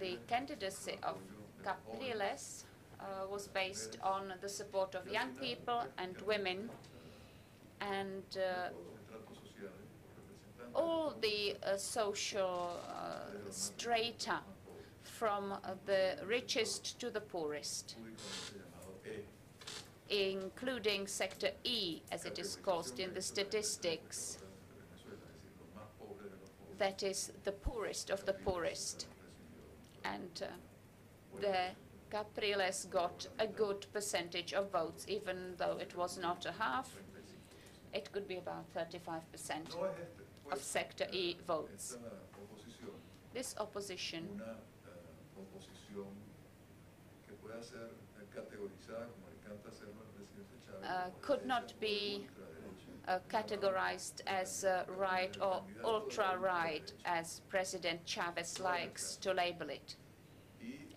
The candidacy of Capriles was based on the support of young people and women, and all the social strata, from the richest to the poorest. including Sector E, as it is called in the statistics. That is the poorest of the poorest. And the Capriles got a good percentage of votes, even though it was not a half. It could be about 35% of Sector E votes. This opposition could not be categorized as right or ultra-right, as President Chavez likes to label it.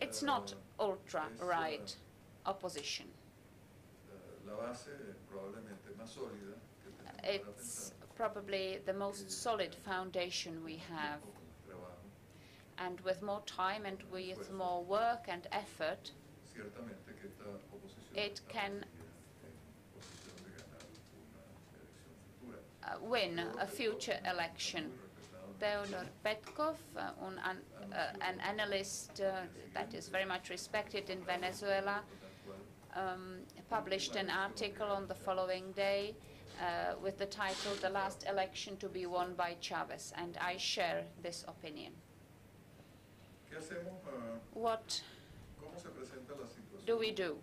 It's not ultra-right opposition. It's probably the most solid foundation we have. And with more time and with more work and effort, it can win a future election. Theodor Petkov, an analyst that is very much respected in Venezuela, published an article on the following day with the title "The Last Election to be Won by Chavez," and I share this opinion. What do we do,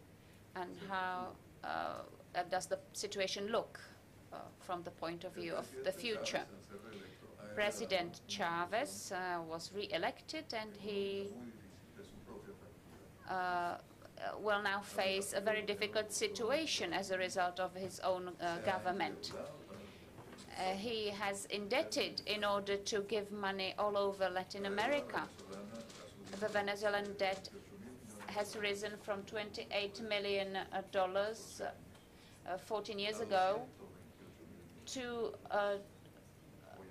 and how does the situation look from the point of view of the future? President Chavez was re-elected, and he will now face a very difficult situation as a result of his own government. He has indebted in order to give money all over Latin America. The Venezuelan debt has risen from $28 million 14 years ago to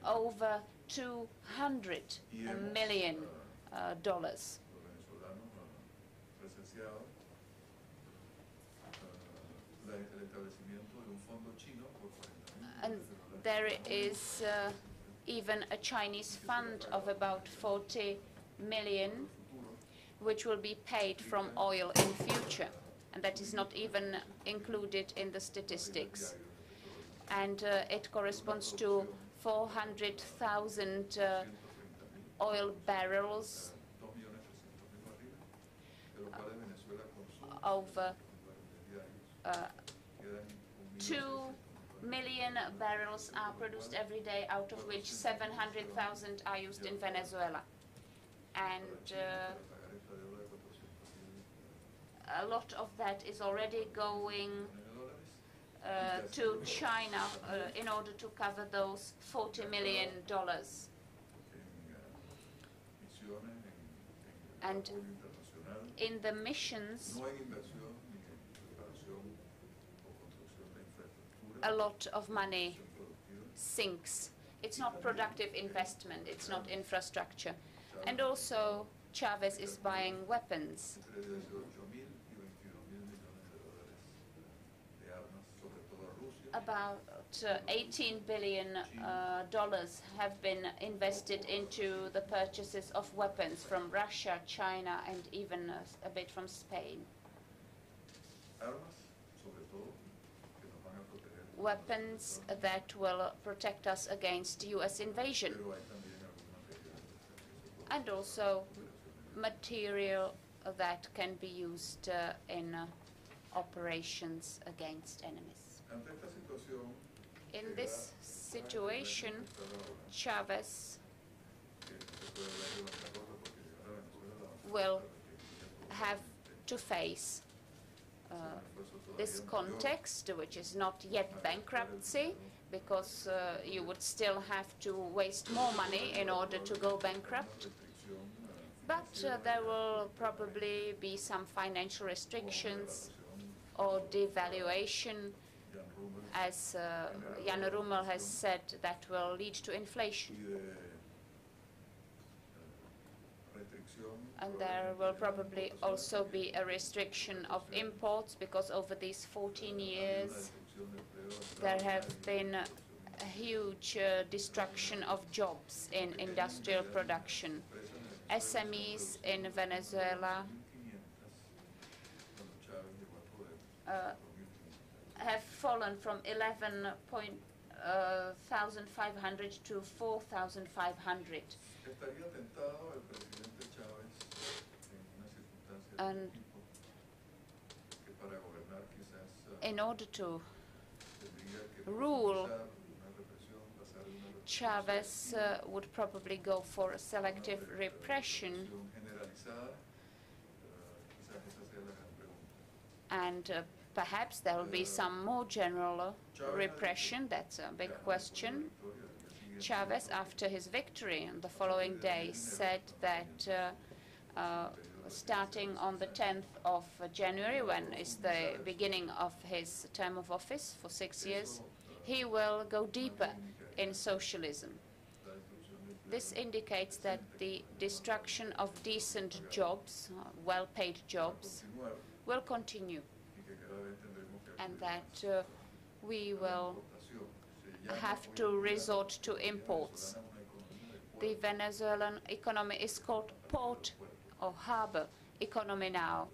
over $200 million. And there is even a Chinese fund of about 40 million, which will be paid from oil in future, and that is not even included in the statistics. And it corresponds to 400,000 oil barrels over 2 million barrels are produced every day, out of which 700,000 are used in Venezuela. And a lot of that is already going to China in order to cover those $40 million. And in the missions, a lot of money sinks. It's not productive investment, it's not infrastructure. And also, Chavez is buying weapons. About $18 billion have been invested into the purchases of weapons from Russia, China, and even a bit from Spain. Weapons that will protect us against US invasion. And also material that can be used in operations against enemies. In this situation, Chavez will have to face this context, which is not yet bankruptcy, because you would still have to waste more money in order to go bankrupt. But there will probably be some financial restrictions or devaluation, as Jan Ruml has said, that will lead to inflation. And there will probably also be a restriction of imports, because over these 14 years there have been a huge destruction of jobs in industrial production. SMEs in have fallen from 11,500 to 4,500. ¿Estaría tentado el presidente Chávez en una circunstancia And de tipo que para gobernar quizás in order to tendría que rule, pasar una represión, pasar de una Chavez would probably go for a selective repression, represión generalizada? Quizás esa sea la gran pregunta. and perhaps there will be some more general repression. That's a big question. Chavez, after his victory on the following day, said that starting on the 10th of January, when is the beginning of his term of office for 6 years, he will go deeper in socialism. This indicates that the destruction of decent jobs, well-paid jobs, will continue, and that we will have to resort to imports. The Venezuelan economy is called port or harbor economy now,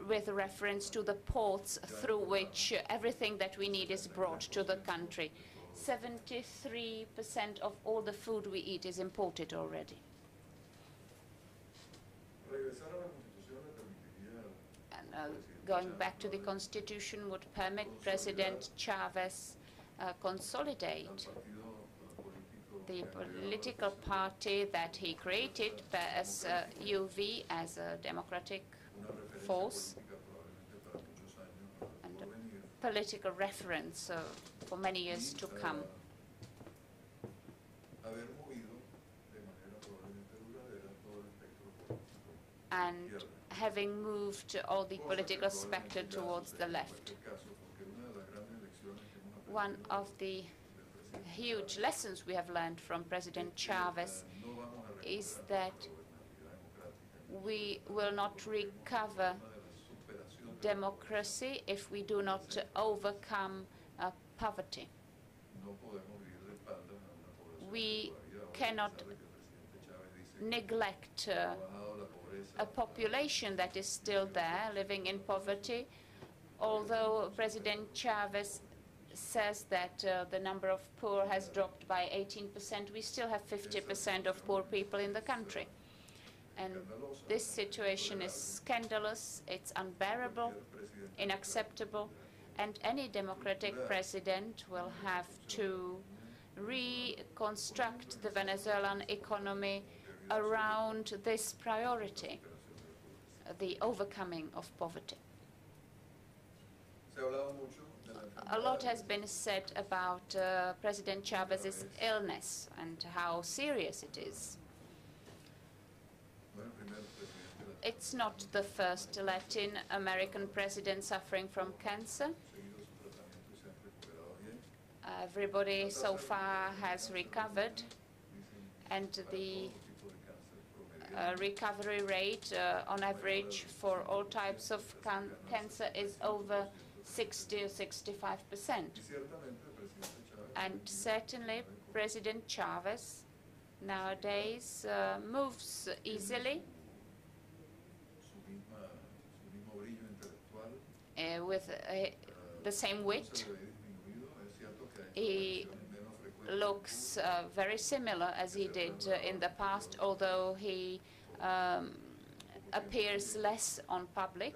with reference to the ports through which everything that we need is brought to the country. 73% of all the food we eat is imported already. Regresar a la Constitución le permitiría And going back to the constitution would permit President Chavez consolidate the political party that he created as UV, as a democratic force, and a political reference for many years to come. haber movido de manera probablemente duradera todo el espectro político. And having moved all the political spectrum towards the left. One of the huge lessons we have learned from President Chavez is that we will not recover democracy if we do not overcome poverty. We cannot neglect a population that is still there, living in poverty. Although President Chavez says that the number of poor has dropped by 18%, we still have 50% of poor people in the country. And this situation is scandalous, it's unbearable, unacceptable, and any democratic president will have to reconstruct the Venezuelan economy around this priority, the overcoming of poverty. A lot has been said about President Chavez's illness and how serious it is. It's not the first Latin American president suffering from cancer. Everybody so far has recovered, and the recovery rate on average for all types of cancer is over 60 or 65%. And certainly President Chavez nowadays moves easily, with the same wit. He looks very similar as he did in the past, although he appears less on public.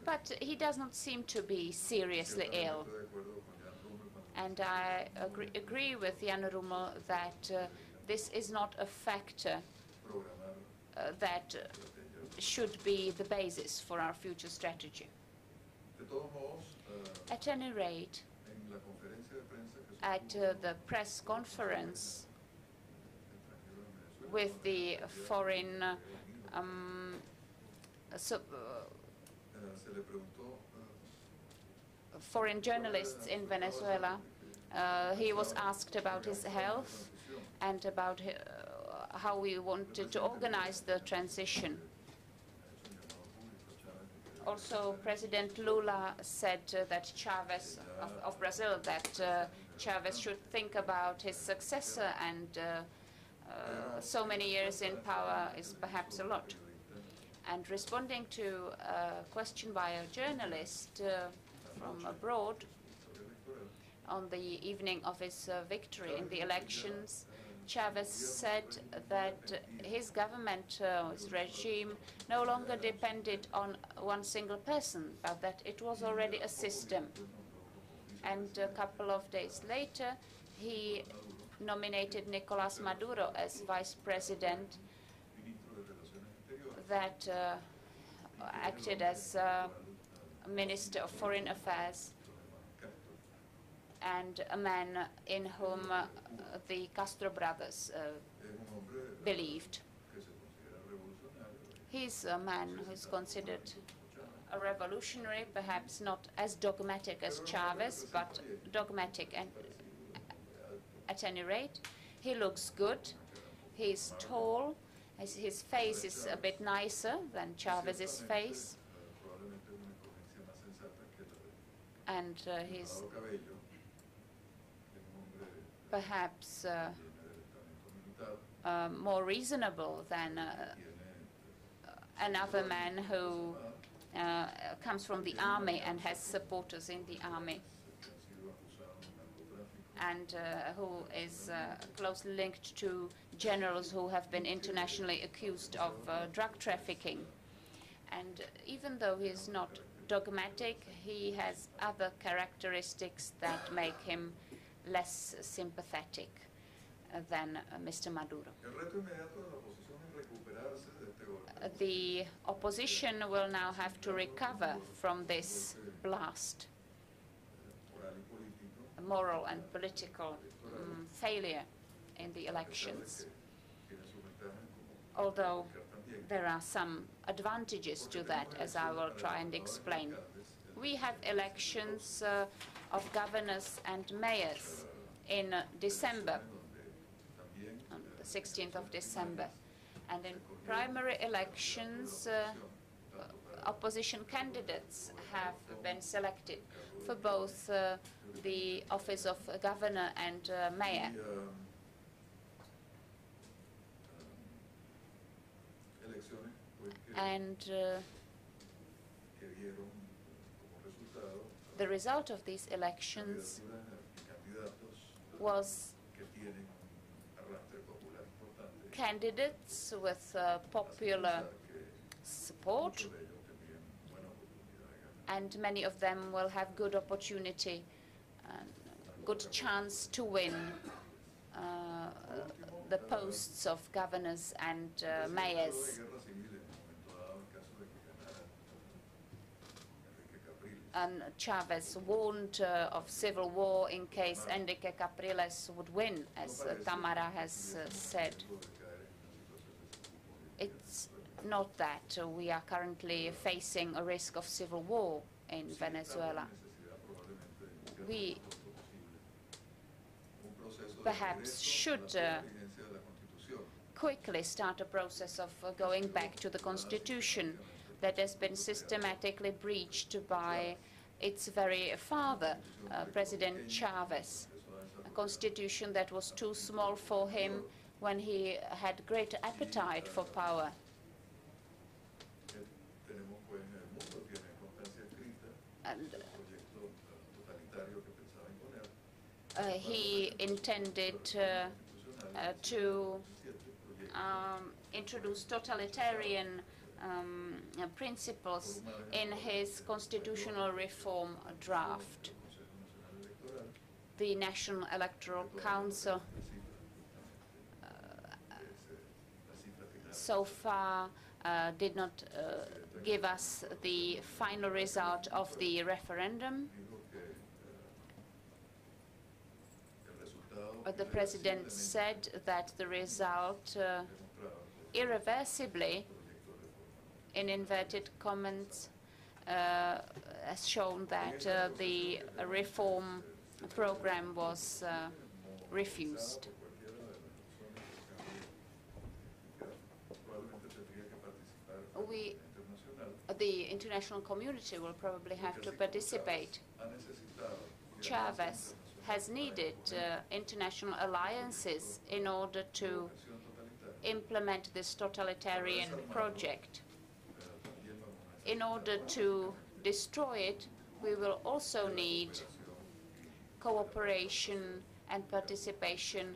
But he does not seem to be seriously ill. And I agree with Jan Ruml that this is not a factor that should be the basis for our future strategy. At any rate, at the press conference with the foreign foreign journalists in Venezuela, he was asked about his health and about how we wanted to organize the transition. Also, President Lula said that Chavez, of Brazil, that Chavez should think about his successor, and so many years in power is perhaps a lot. And responding to a question by a journalist from abroad on the evening of his victory in the elections, Chavez said that his government, his regime, no longer depended on one single person, but that it was already a system. And a couple of days later, he nominated Nicolás Maduro as vice president, that acted as Minister of Foreign Affairs, and a man in whom the Castro brothers believed. He's a man who's considered a revolutionary, perhaps not as dogmatic as Chavez, but dogmatic and at any rate. He looks good, he's tall, his face is a bit nicer than Chavez's face, and he's perhaps more reasonable than another man who comes from the army and has supporters in the army, and who is closely linked to generals who have been internationally accused of drug trafficking. And even though he is not dogmatic, he has other characteristics that make him less sympathetic than Mr. Maduro. The opposition will now have to recover from this blast, moral and political failure in the elections. Although there are some advantages to that, as I will try and explain. We have elections of governors and mayors in December, on the 16th of December. And in primary elections, opposition candidates have been selected for both the office of governor and mayor. And the result of these elections was candidates with popular support, and many of them will have good opportunity and good chance to win the posts of governors and mayors. And Chavez warned of civil war in case Enrique Capriles would win, as Tamara has said. It's not that we are currently facing a risk of civil war in Venezuela. We perhaps should quickly start a process of going back to the constitution that has been systematically breached by its very father, President Chavez, a constitution that was too small for him when he had great appetite for power. And he intended to introduce totalitarian principles in his constitutional reform draft. The National Electoral Council so far did not give us the final result of the referendum. The President said that the result irreversibly, in inverted commas, has shown that the reform program was refused. The international community will probably have to participate. Chavez has needed international alliances in order to implement this totalitarian project. in order to destroy it, we will also need cooperation and participation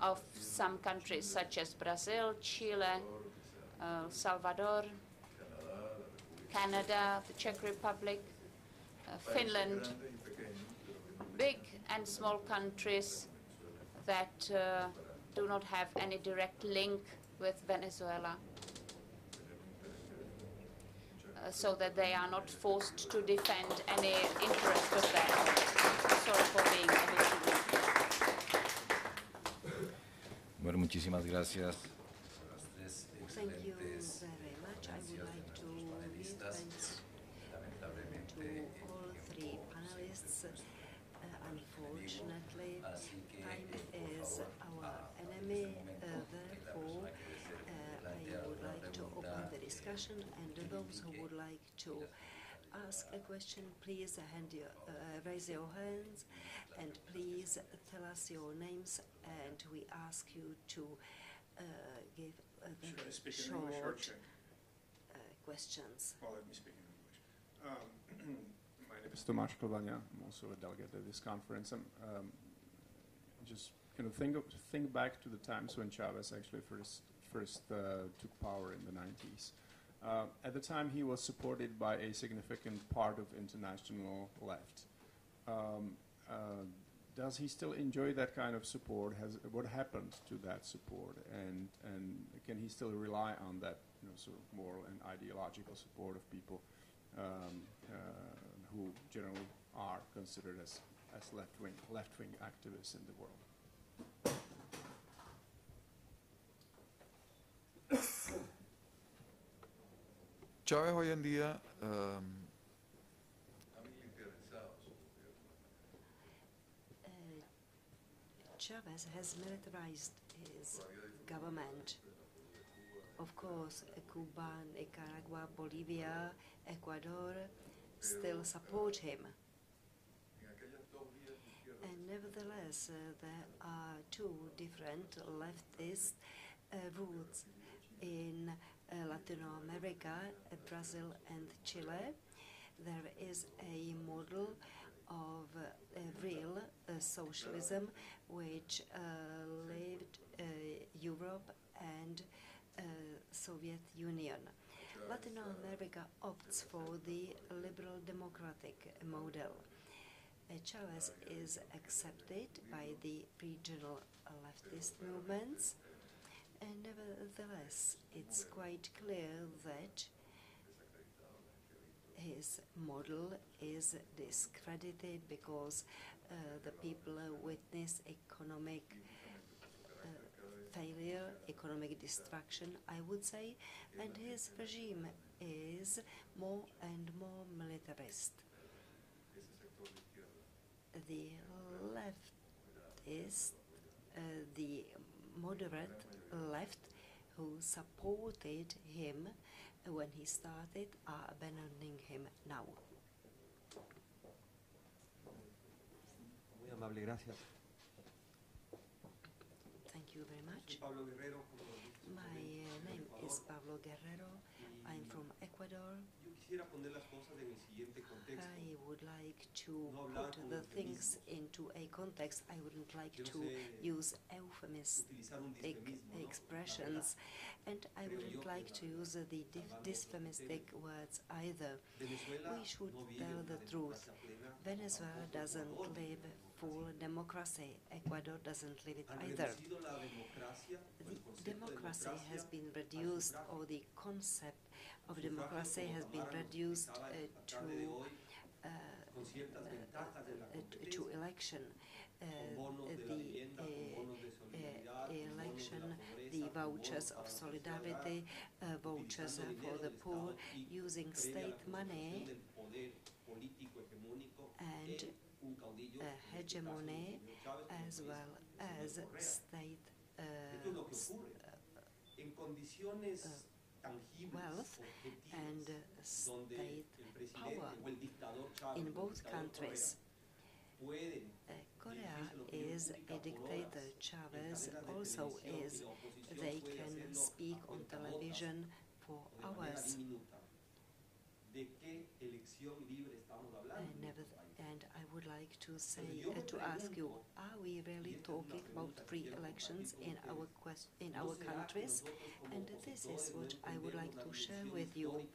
of some countries such as Brazil, Chile, Salvador, Canada, the Czech Republic, Finland, big and small countries that do not have any direct link with Venezuela, so that they are not forced to defend any interest of theirs. Sorry for being a bit rude. Bueno, muchísimas gracias. Thank you very much. I would like to give thanks to all three panelists. Unfortunately, time is our enemy. Therefore, I would like to open the discussion, and those who would like to ask a question, please raise your hands, and please tell us your names, and we ask you to give very short questions. Well, let me speak in English. My name is Tomáš Klvania. I'm also a delegate at this conference. I'm just think back to the times when Chavez actually first took power in the 90s. At the time, he was supported by a significant part of international left. Does he still enjoy that kind of support? What happened to that support, and can he still rely on that sort of moral and ideological support of people who generally are considered as left-wing activists in the world? Chávez hoy en día Chavez has militarized his government. Of course, Cuba, Nicaragua, Bolivia, Ecuador still support him. And nevertheless, there are two different leftist routes in Latin America, Brazil and Chile. There is a model of real socialism which lived Europe and Soviet Union. Latin America opts for the liberal democratic model. Chavez is accepted by the regional leftist movements, and nevertheless it's quite clear that his model is discredited because the people witness economic failure, economic destruction, I would say, and his regime is more and more militarist. The leftist, the moderate left who supported him when he started are abandoning him now. Muy amable, gracias. Thank you very much. My name is Pablo Guerrero. I'm from Ecuador. I would like to put the things into a context. I wouldn't like to use euphemistic expressions, and I wouldn't like to use the dysphemistic words either. We should tell the truth. Venezuela doesn't live full democracy. Ecuador doesn't live it either. The democracy has been reduced, or the concept of democracy has been reduced to election. The election, the vouchers of solidarity, vouchers for the poor, using state money and hegemony, as well as state wealth and state power in both countries. Korea is a dictator. Chavez also is. They can speak on television for hours. And I would like to say, to ask you, are we really talking about free elections in our countries? And this is what I would like to share with you.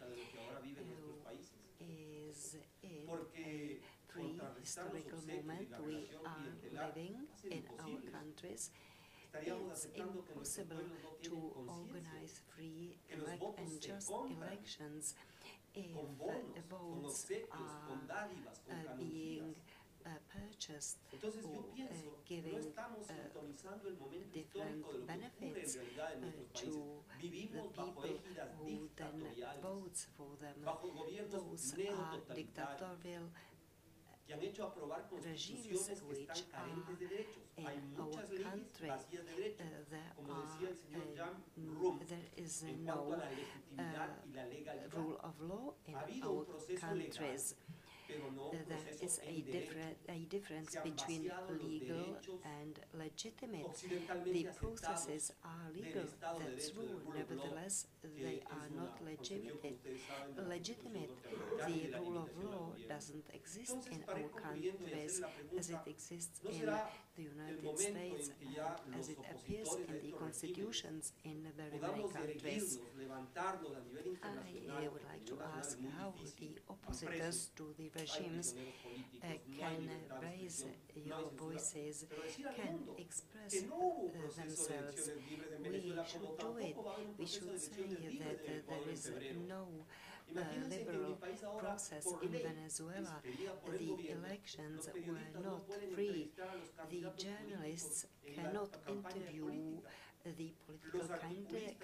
Is it a free historical moment we are living in our countries? It's impossible to organize free and just elections if votes are being purchased or giving different benefits to the people who then votes for them. Those are dictatorial regimes which are in our country. There is no rule of law in our countries. There is a difference between legal and legitimate. The processes are legal, that's true. Nevertheless, they are not legitimate. The rule of law doesn't exist in our countries as it exists in the United States and as it appears in the constitutions in very many countries. I would like to ask how the oppositors to the regimes can raise your voices, can express themselves. We should do it. We should say that there is no liberal process in Venezuela. The elections were not free. The journalists cannot interview the political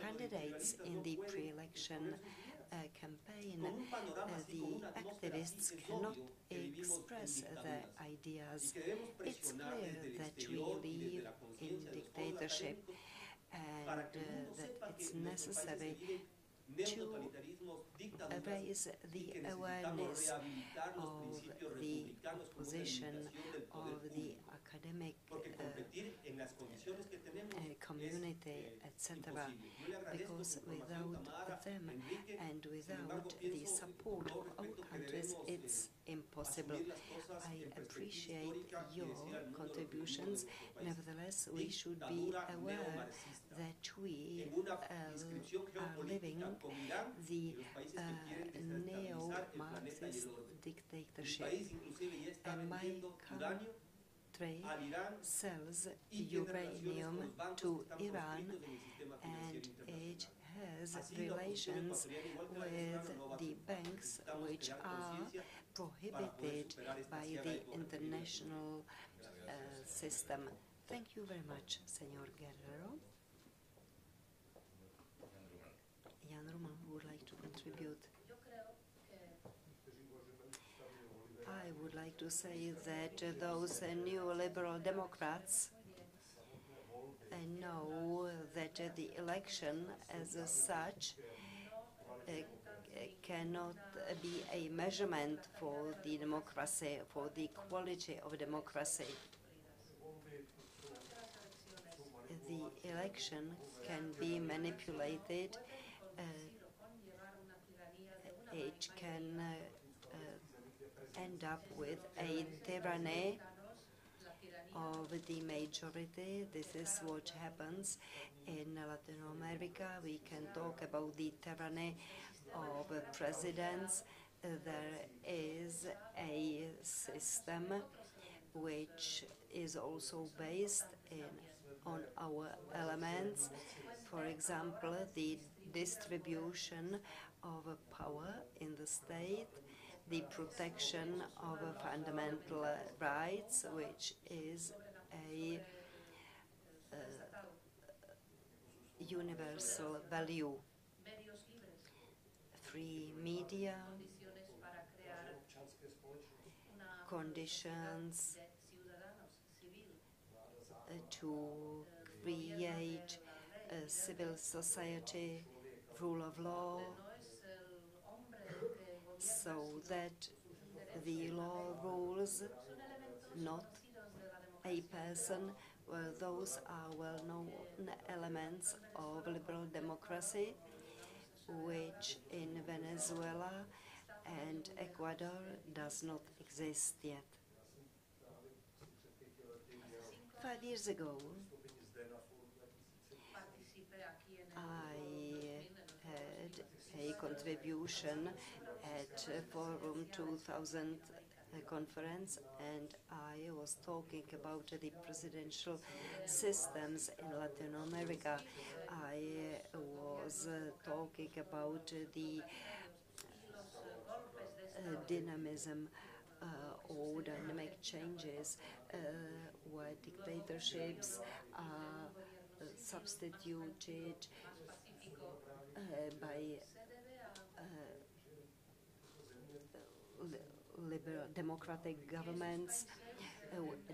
candidates in the pre-election campaign. The activists cannot express their ideas. It's clear that we live in dictatorship and that it's necessary to raise the awareness of the opposition, of the academic community, etc. Because without them and without the support of our countries, it's impossible. I appreciate your contributions. Nevertheless, we should be aware that we are living the neo-Marxist dictatorship. And my country sells uranium to Iran, and it has relations with the banks which are prohibited by the international system. Thank you very much, Senor Guerrero. Jan Ruml would like to contribute. I would like to say that those neoliberal Democrats know that the election as such cannot be a measurement for the democracy, for the quality of democracy. The election can be manipulated. It can end up with a tyranny of the majority. This is what happens in Latin America. We can talk about the tyranny of presidents. There is a system which is also based on our elements. For example, the distribution of power in the state, the protection of fundamental rights, which is a universal value. Free media, conditions to create a civil society, rule of law, so that the law rules, not a person. Well, those are well-known elements of liberal democracy, which in Venezuela and Ecuador does not exist yet. 5 years ago, I had a contribution at Forum 2000 conference, and I was talking about the presidential systems in Latin America. I was talking about the dynamism or dynamic changes where dictatorships are substituted by liberal democratic governments.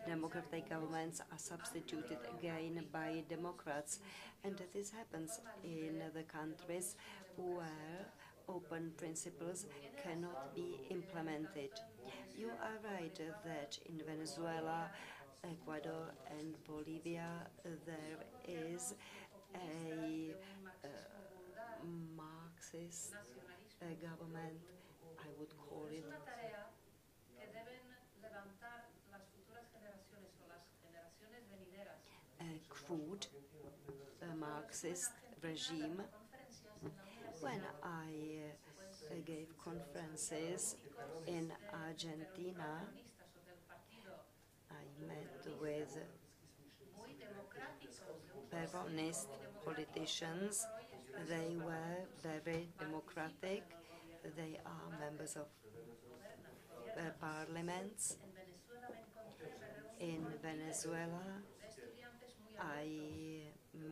Democratic governments are substituted again by democrats, and this happens in the countries where open principles cannot be implemented. You are right that in Venezuela, Ecuador and Bolivia there is a Marxist government, I would call it. A crude Marxist regime. When I gave conferences in Argentina, I met with Peronist politicians. They were very democratic. They are members of parliaments. In Venezuela, I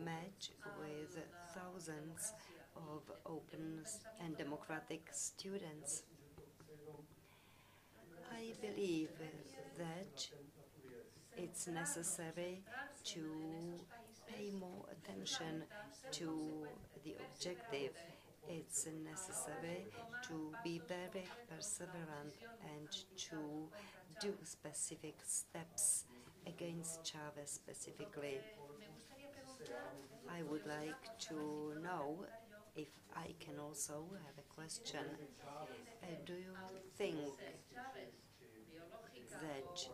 met with thousands of open and democratic students. I believe that it's necessary to pay more attention to the objective. It's necessary to be very perseverant and to do specific steps against Chavez specifically. I would like to know if I can also have a question. Do you think that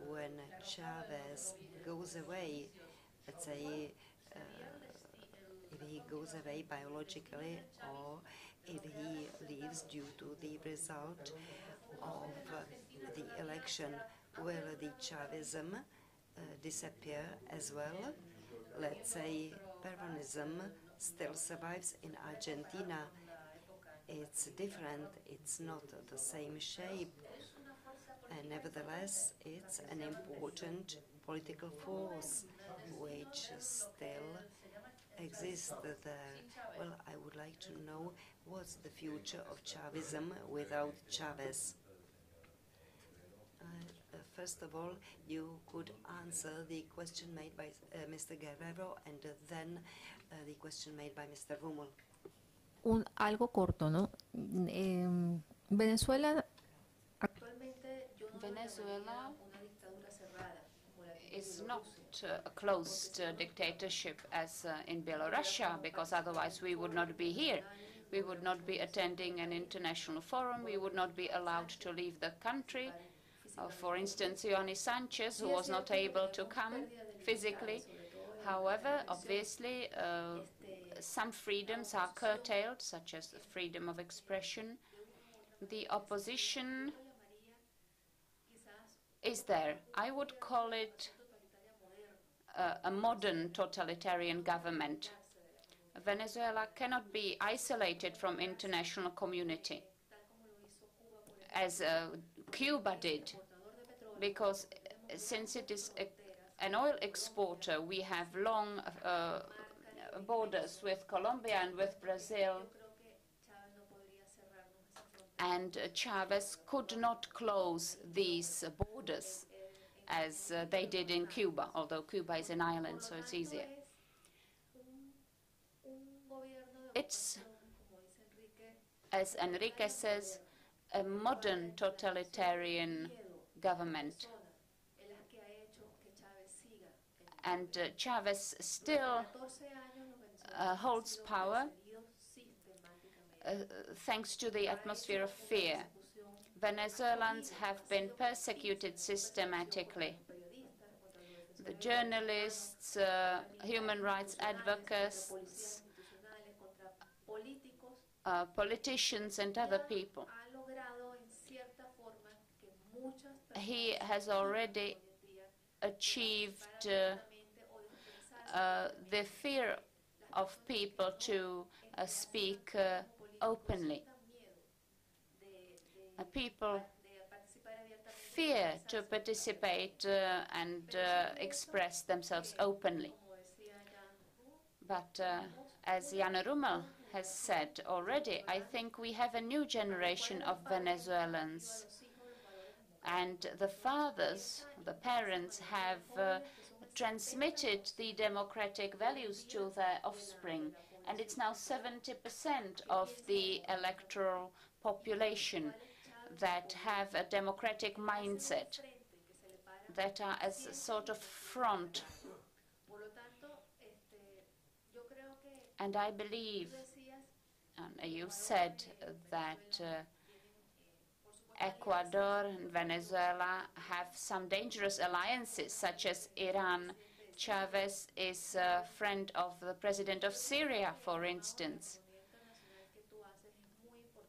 when Chavez goes away, let's say if he goes away biologically or if he leaves due to the result of the election, will the Chavism disappear as well? Let's say Peronism still survives in Argentina. It's different, it's not the same shape, and nevertheless it's an important political force which still exists there. Well, I would like to know what's the future of Chavism without Chavez. First of all, you could answer the question made by Mr. Guerrero and then the question made by Mr. Ruml. Algo corto, ¿no? Venezuela is not a closed dictatorship as in Belarus, because otherwise we would not be here. We would not be attending an international forum. We would not be allowed to leave the country. For instance, Ioannis Sanchez, who was not able to come physically. However, obviously, some freedoms are curtailed, such as the freedom of expression. The opposition is there. I would call it a modern totalitarian government. Venezuela cannot be isolated from international community, as Cuba did, because since it is an oil exporter, we have long borders with Colombia and with Brazil, and Chavez could not close these borders as they did in Cuba, although Cuba is an island, so it's easier. It's, as Enrique says, a modern totalitarian government. And Chavez still holds power. thanks to the atmosphere of fear. Venezuelans have been persecuted systematically. The journalists, human rights advocates, politicians and other people. He has already achieved the fear of people to speak openly. People fear to participate and express themselves openly. But as Jan Ruml has said already, I think we have a new generation of Venezuelans. And the fathers, the parents, have transmitted the democratic values to their offspring. And it's now 70% of the electoral population that have a democratic mindset, that are as a sort of front. And I believe, you said that Ecuador and Venezuela have some dangerous alliances, such as Iran. Chavez is a friend of the president of Syria, for instance.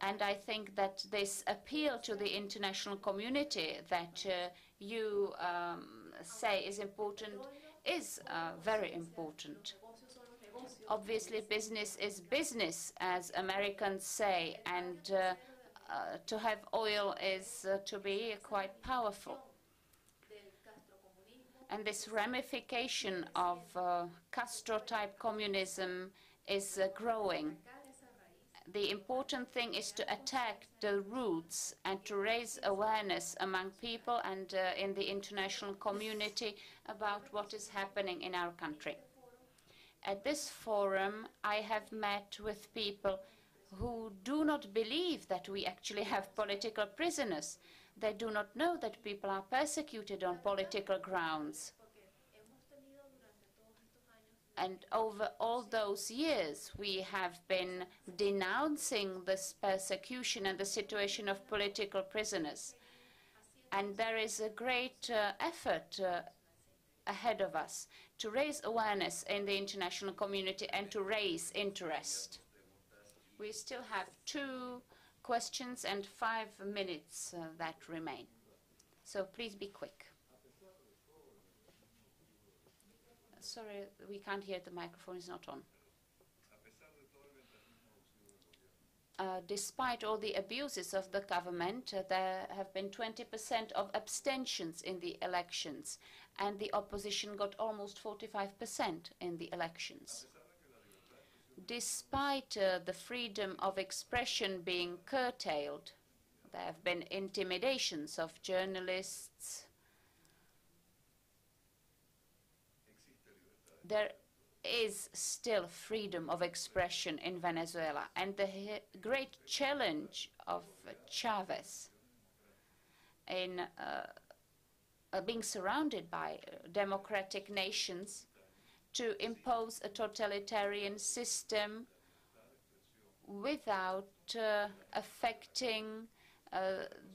And I think that this appeal to the international community that you say is important is very important. Obviously, business is business, as Americans say, and to have oil is to be quite powerful. And this ramification of Castro-type communism is growing. The important thing is to attack the roots and to raise awareness among people and in the international community about what is happening in our country. At this forum, I have met with people who do not believe that we actually have political prisoners. They do not know that people are persecuted on political grounds. And over all those years, we have been denouncing this persecution and the situation of political prisoners. And there is a great effort ahead of us to raise awareness in the international community and to raise interest. We still have 2 questions and 5 minutes that remain. So please be quick. Sorry, we can't hear. The microphone is not on. Despite all the abuses of the government, there have been 20% of abstentions in the elections, and the opposition got almost 45% in the elections. Despite the freedom of expression being curtailed, there have been intimidations of journalists. There is still freedom of expression in Venezuela, and the great challenge of Chavez in being surrounded by democratic nations to impose a totalitarian system without affecting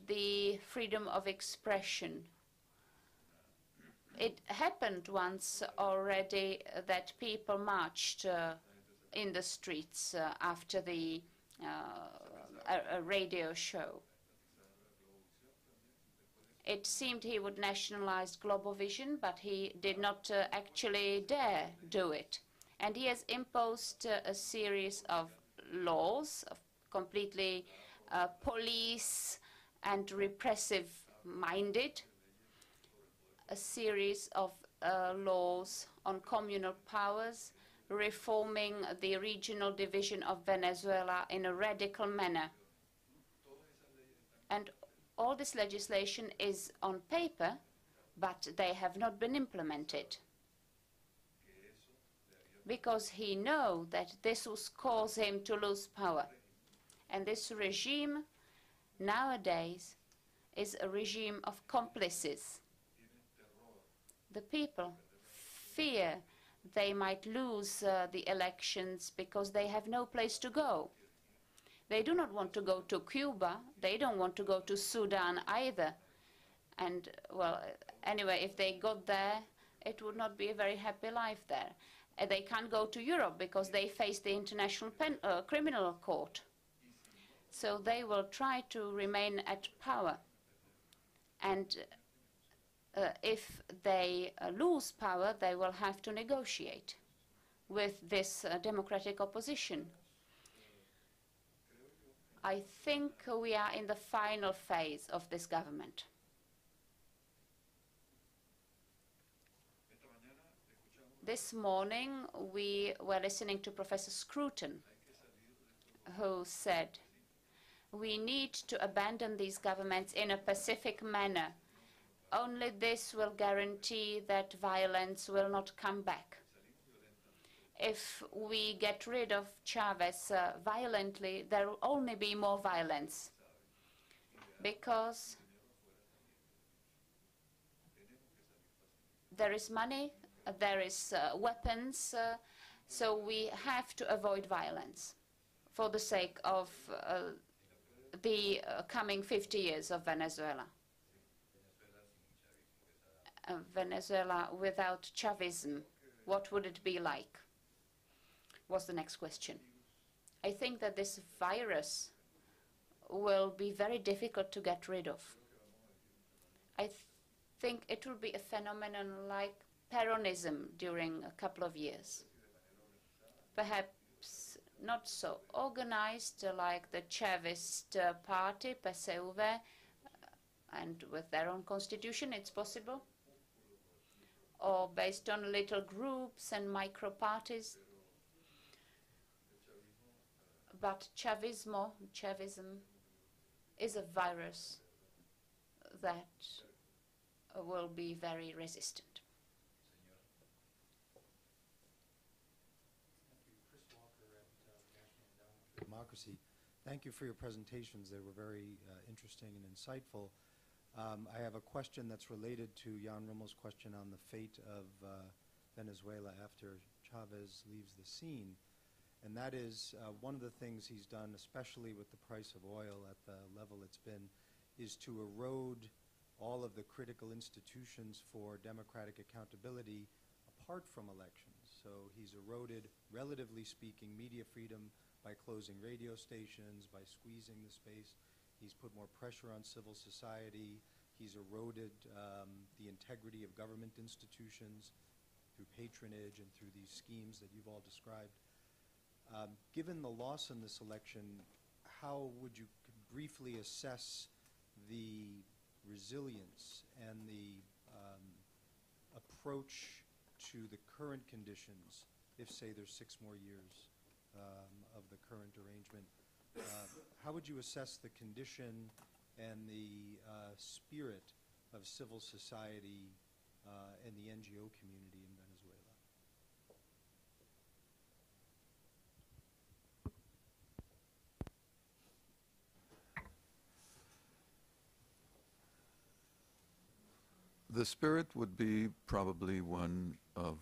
the freedom of expression. It happened once already that people marched in the streets after the a radio show. It seemed he would nationalize Globovision, but he did not actually dare do it. And he has imposed a series of laws, completely police and repressive-minded, a series of laws on communal powers, reforming the regional division of Venezuela in a radical manner. And all this legislation is on paper, but they have not been implemented. Because he knows that this will cause him to lose power. And this regime nowadays is a regime of complices. The people fear they might lose the elections because they have no place to go. They do not want to go to Cuba. They don't want to go to Sudan either. And, well, anyway, if they got there, it would not be a very happy life there. They can't go to Europe because they face the International Criminal Court. So they will try to remain at power. And if they lose power, they will have to negotiate with this democratic opposition. I think we are in the final phase of this government. This morning, we were listening to Professor Scruton, who said, we need to abandon these governments in a pacific manner. Only this will guarantee that violence will not come back. If we get rid of Chavez violently, there will only be more violence, because there is money, there is weapons, so we have to avoid violence for the sake of the coming 50 years of Venezuela. Venezuela without Chavism, what would it be like? Was the next question. I think that this virus will be very difficult to get rid of. I think it will be a phenomenon like Peronism during a couple of years. Perhaps not so organized like the Chavist party, PSUV, and with their own constitution, it's possible. Or based on little groups and micro-parties. But Chavism is a virus that will be very resistant. Democracy. Thank you for your presentations. They were very interesting and insightful. I have a question that's related to Jan Ruml's question on the fate of Venezuela after Chavez leaves the scene. And that is one of the things he's done, especially with the price of oil at the level it's been, is to erode all of the critical institutions for democratic accountability apart from elections. So he's eroded, relatively speaking, media freedom by closing radio stations, by squeezing the space. He's put more pressure on civil society. He's eroded the integrity of government institutions through patronage and through these schemes that you've all described. Given the loss in this election, how would you briefly assess the resilience and the approach to the current conditions if, say, there's 6 more years of the current arrangement? How would you assess the condition and the spirit of civil society and the NGO community in Venezuela? The spirit would be probably one of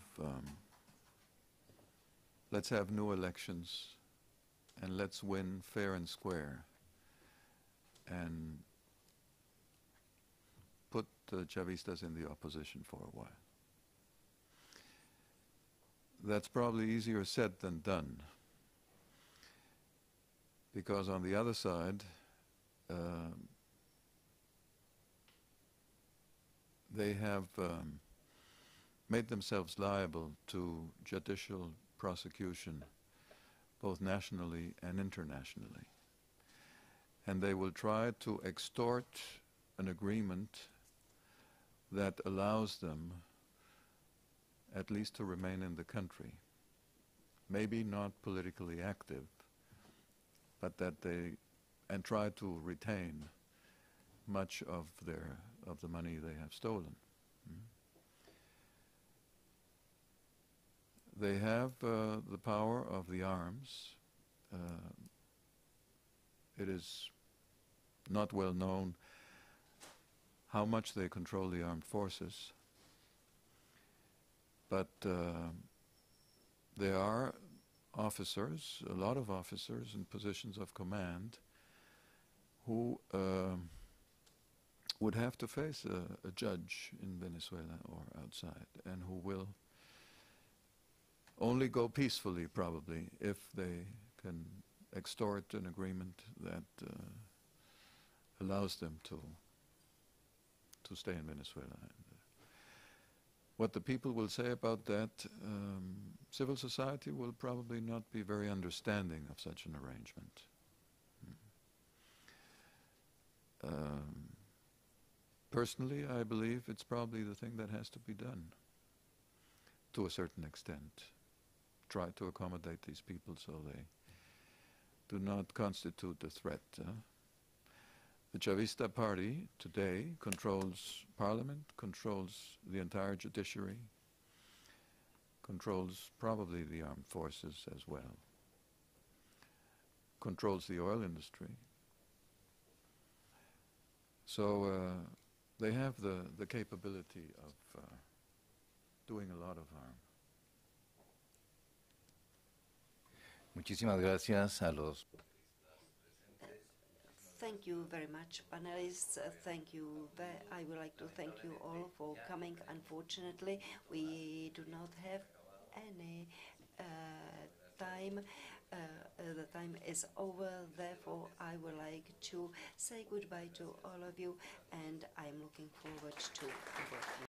let's have new elections and let's win fair and square and put the Chavistas in the opposition for a while. That's probably easier said than done, because on the other side they have made themselves liable to judicial prosecution, both nationally and internationally. And they will try to extort an agreement that allows them at least to remain in the country. Maybe not politically active, but that they, and try to retain much of the money they have stolen. They have the power of the arms. It is not well known how much they control the armed forces, but they are officers, a lot of officers in positions of command, who would have to face a judge in Venezuela or outside, and who will only go peacefully, probably, if they can extort an agreement that allows them to stay in Venezuela. And, what the people will say about that, civil society will probably not be very understanding of such an arrangement. Personally, I believe it's probably the thing that has to be done to a certain extent. Try to accommodate these people so they do not constitute a threat. The Chavista party today controls parliament, controls the entire judiciary, controls probably the armed forces as well, controls the oil industry. So they have the capability of doing a lot of harm. Muchísimas gracias a los. Thank you very much, panelists. Thank you. I would like to thank you all for coming. Unfortunately, we do not have any time. The time is over. Therefore, I would like to say goodbye to all of you, and I'm looking forward to working.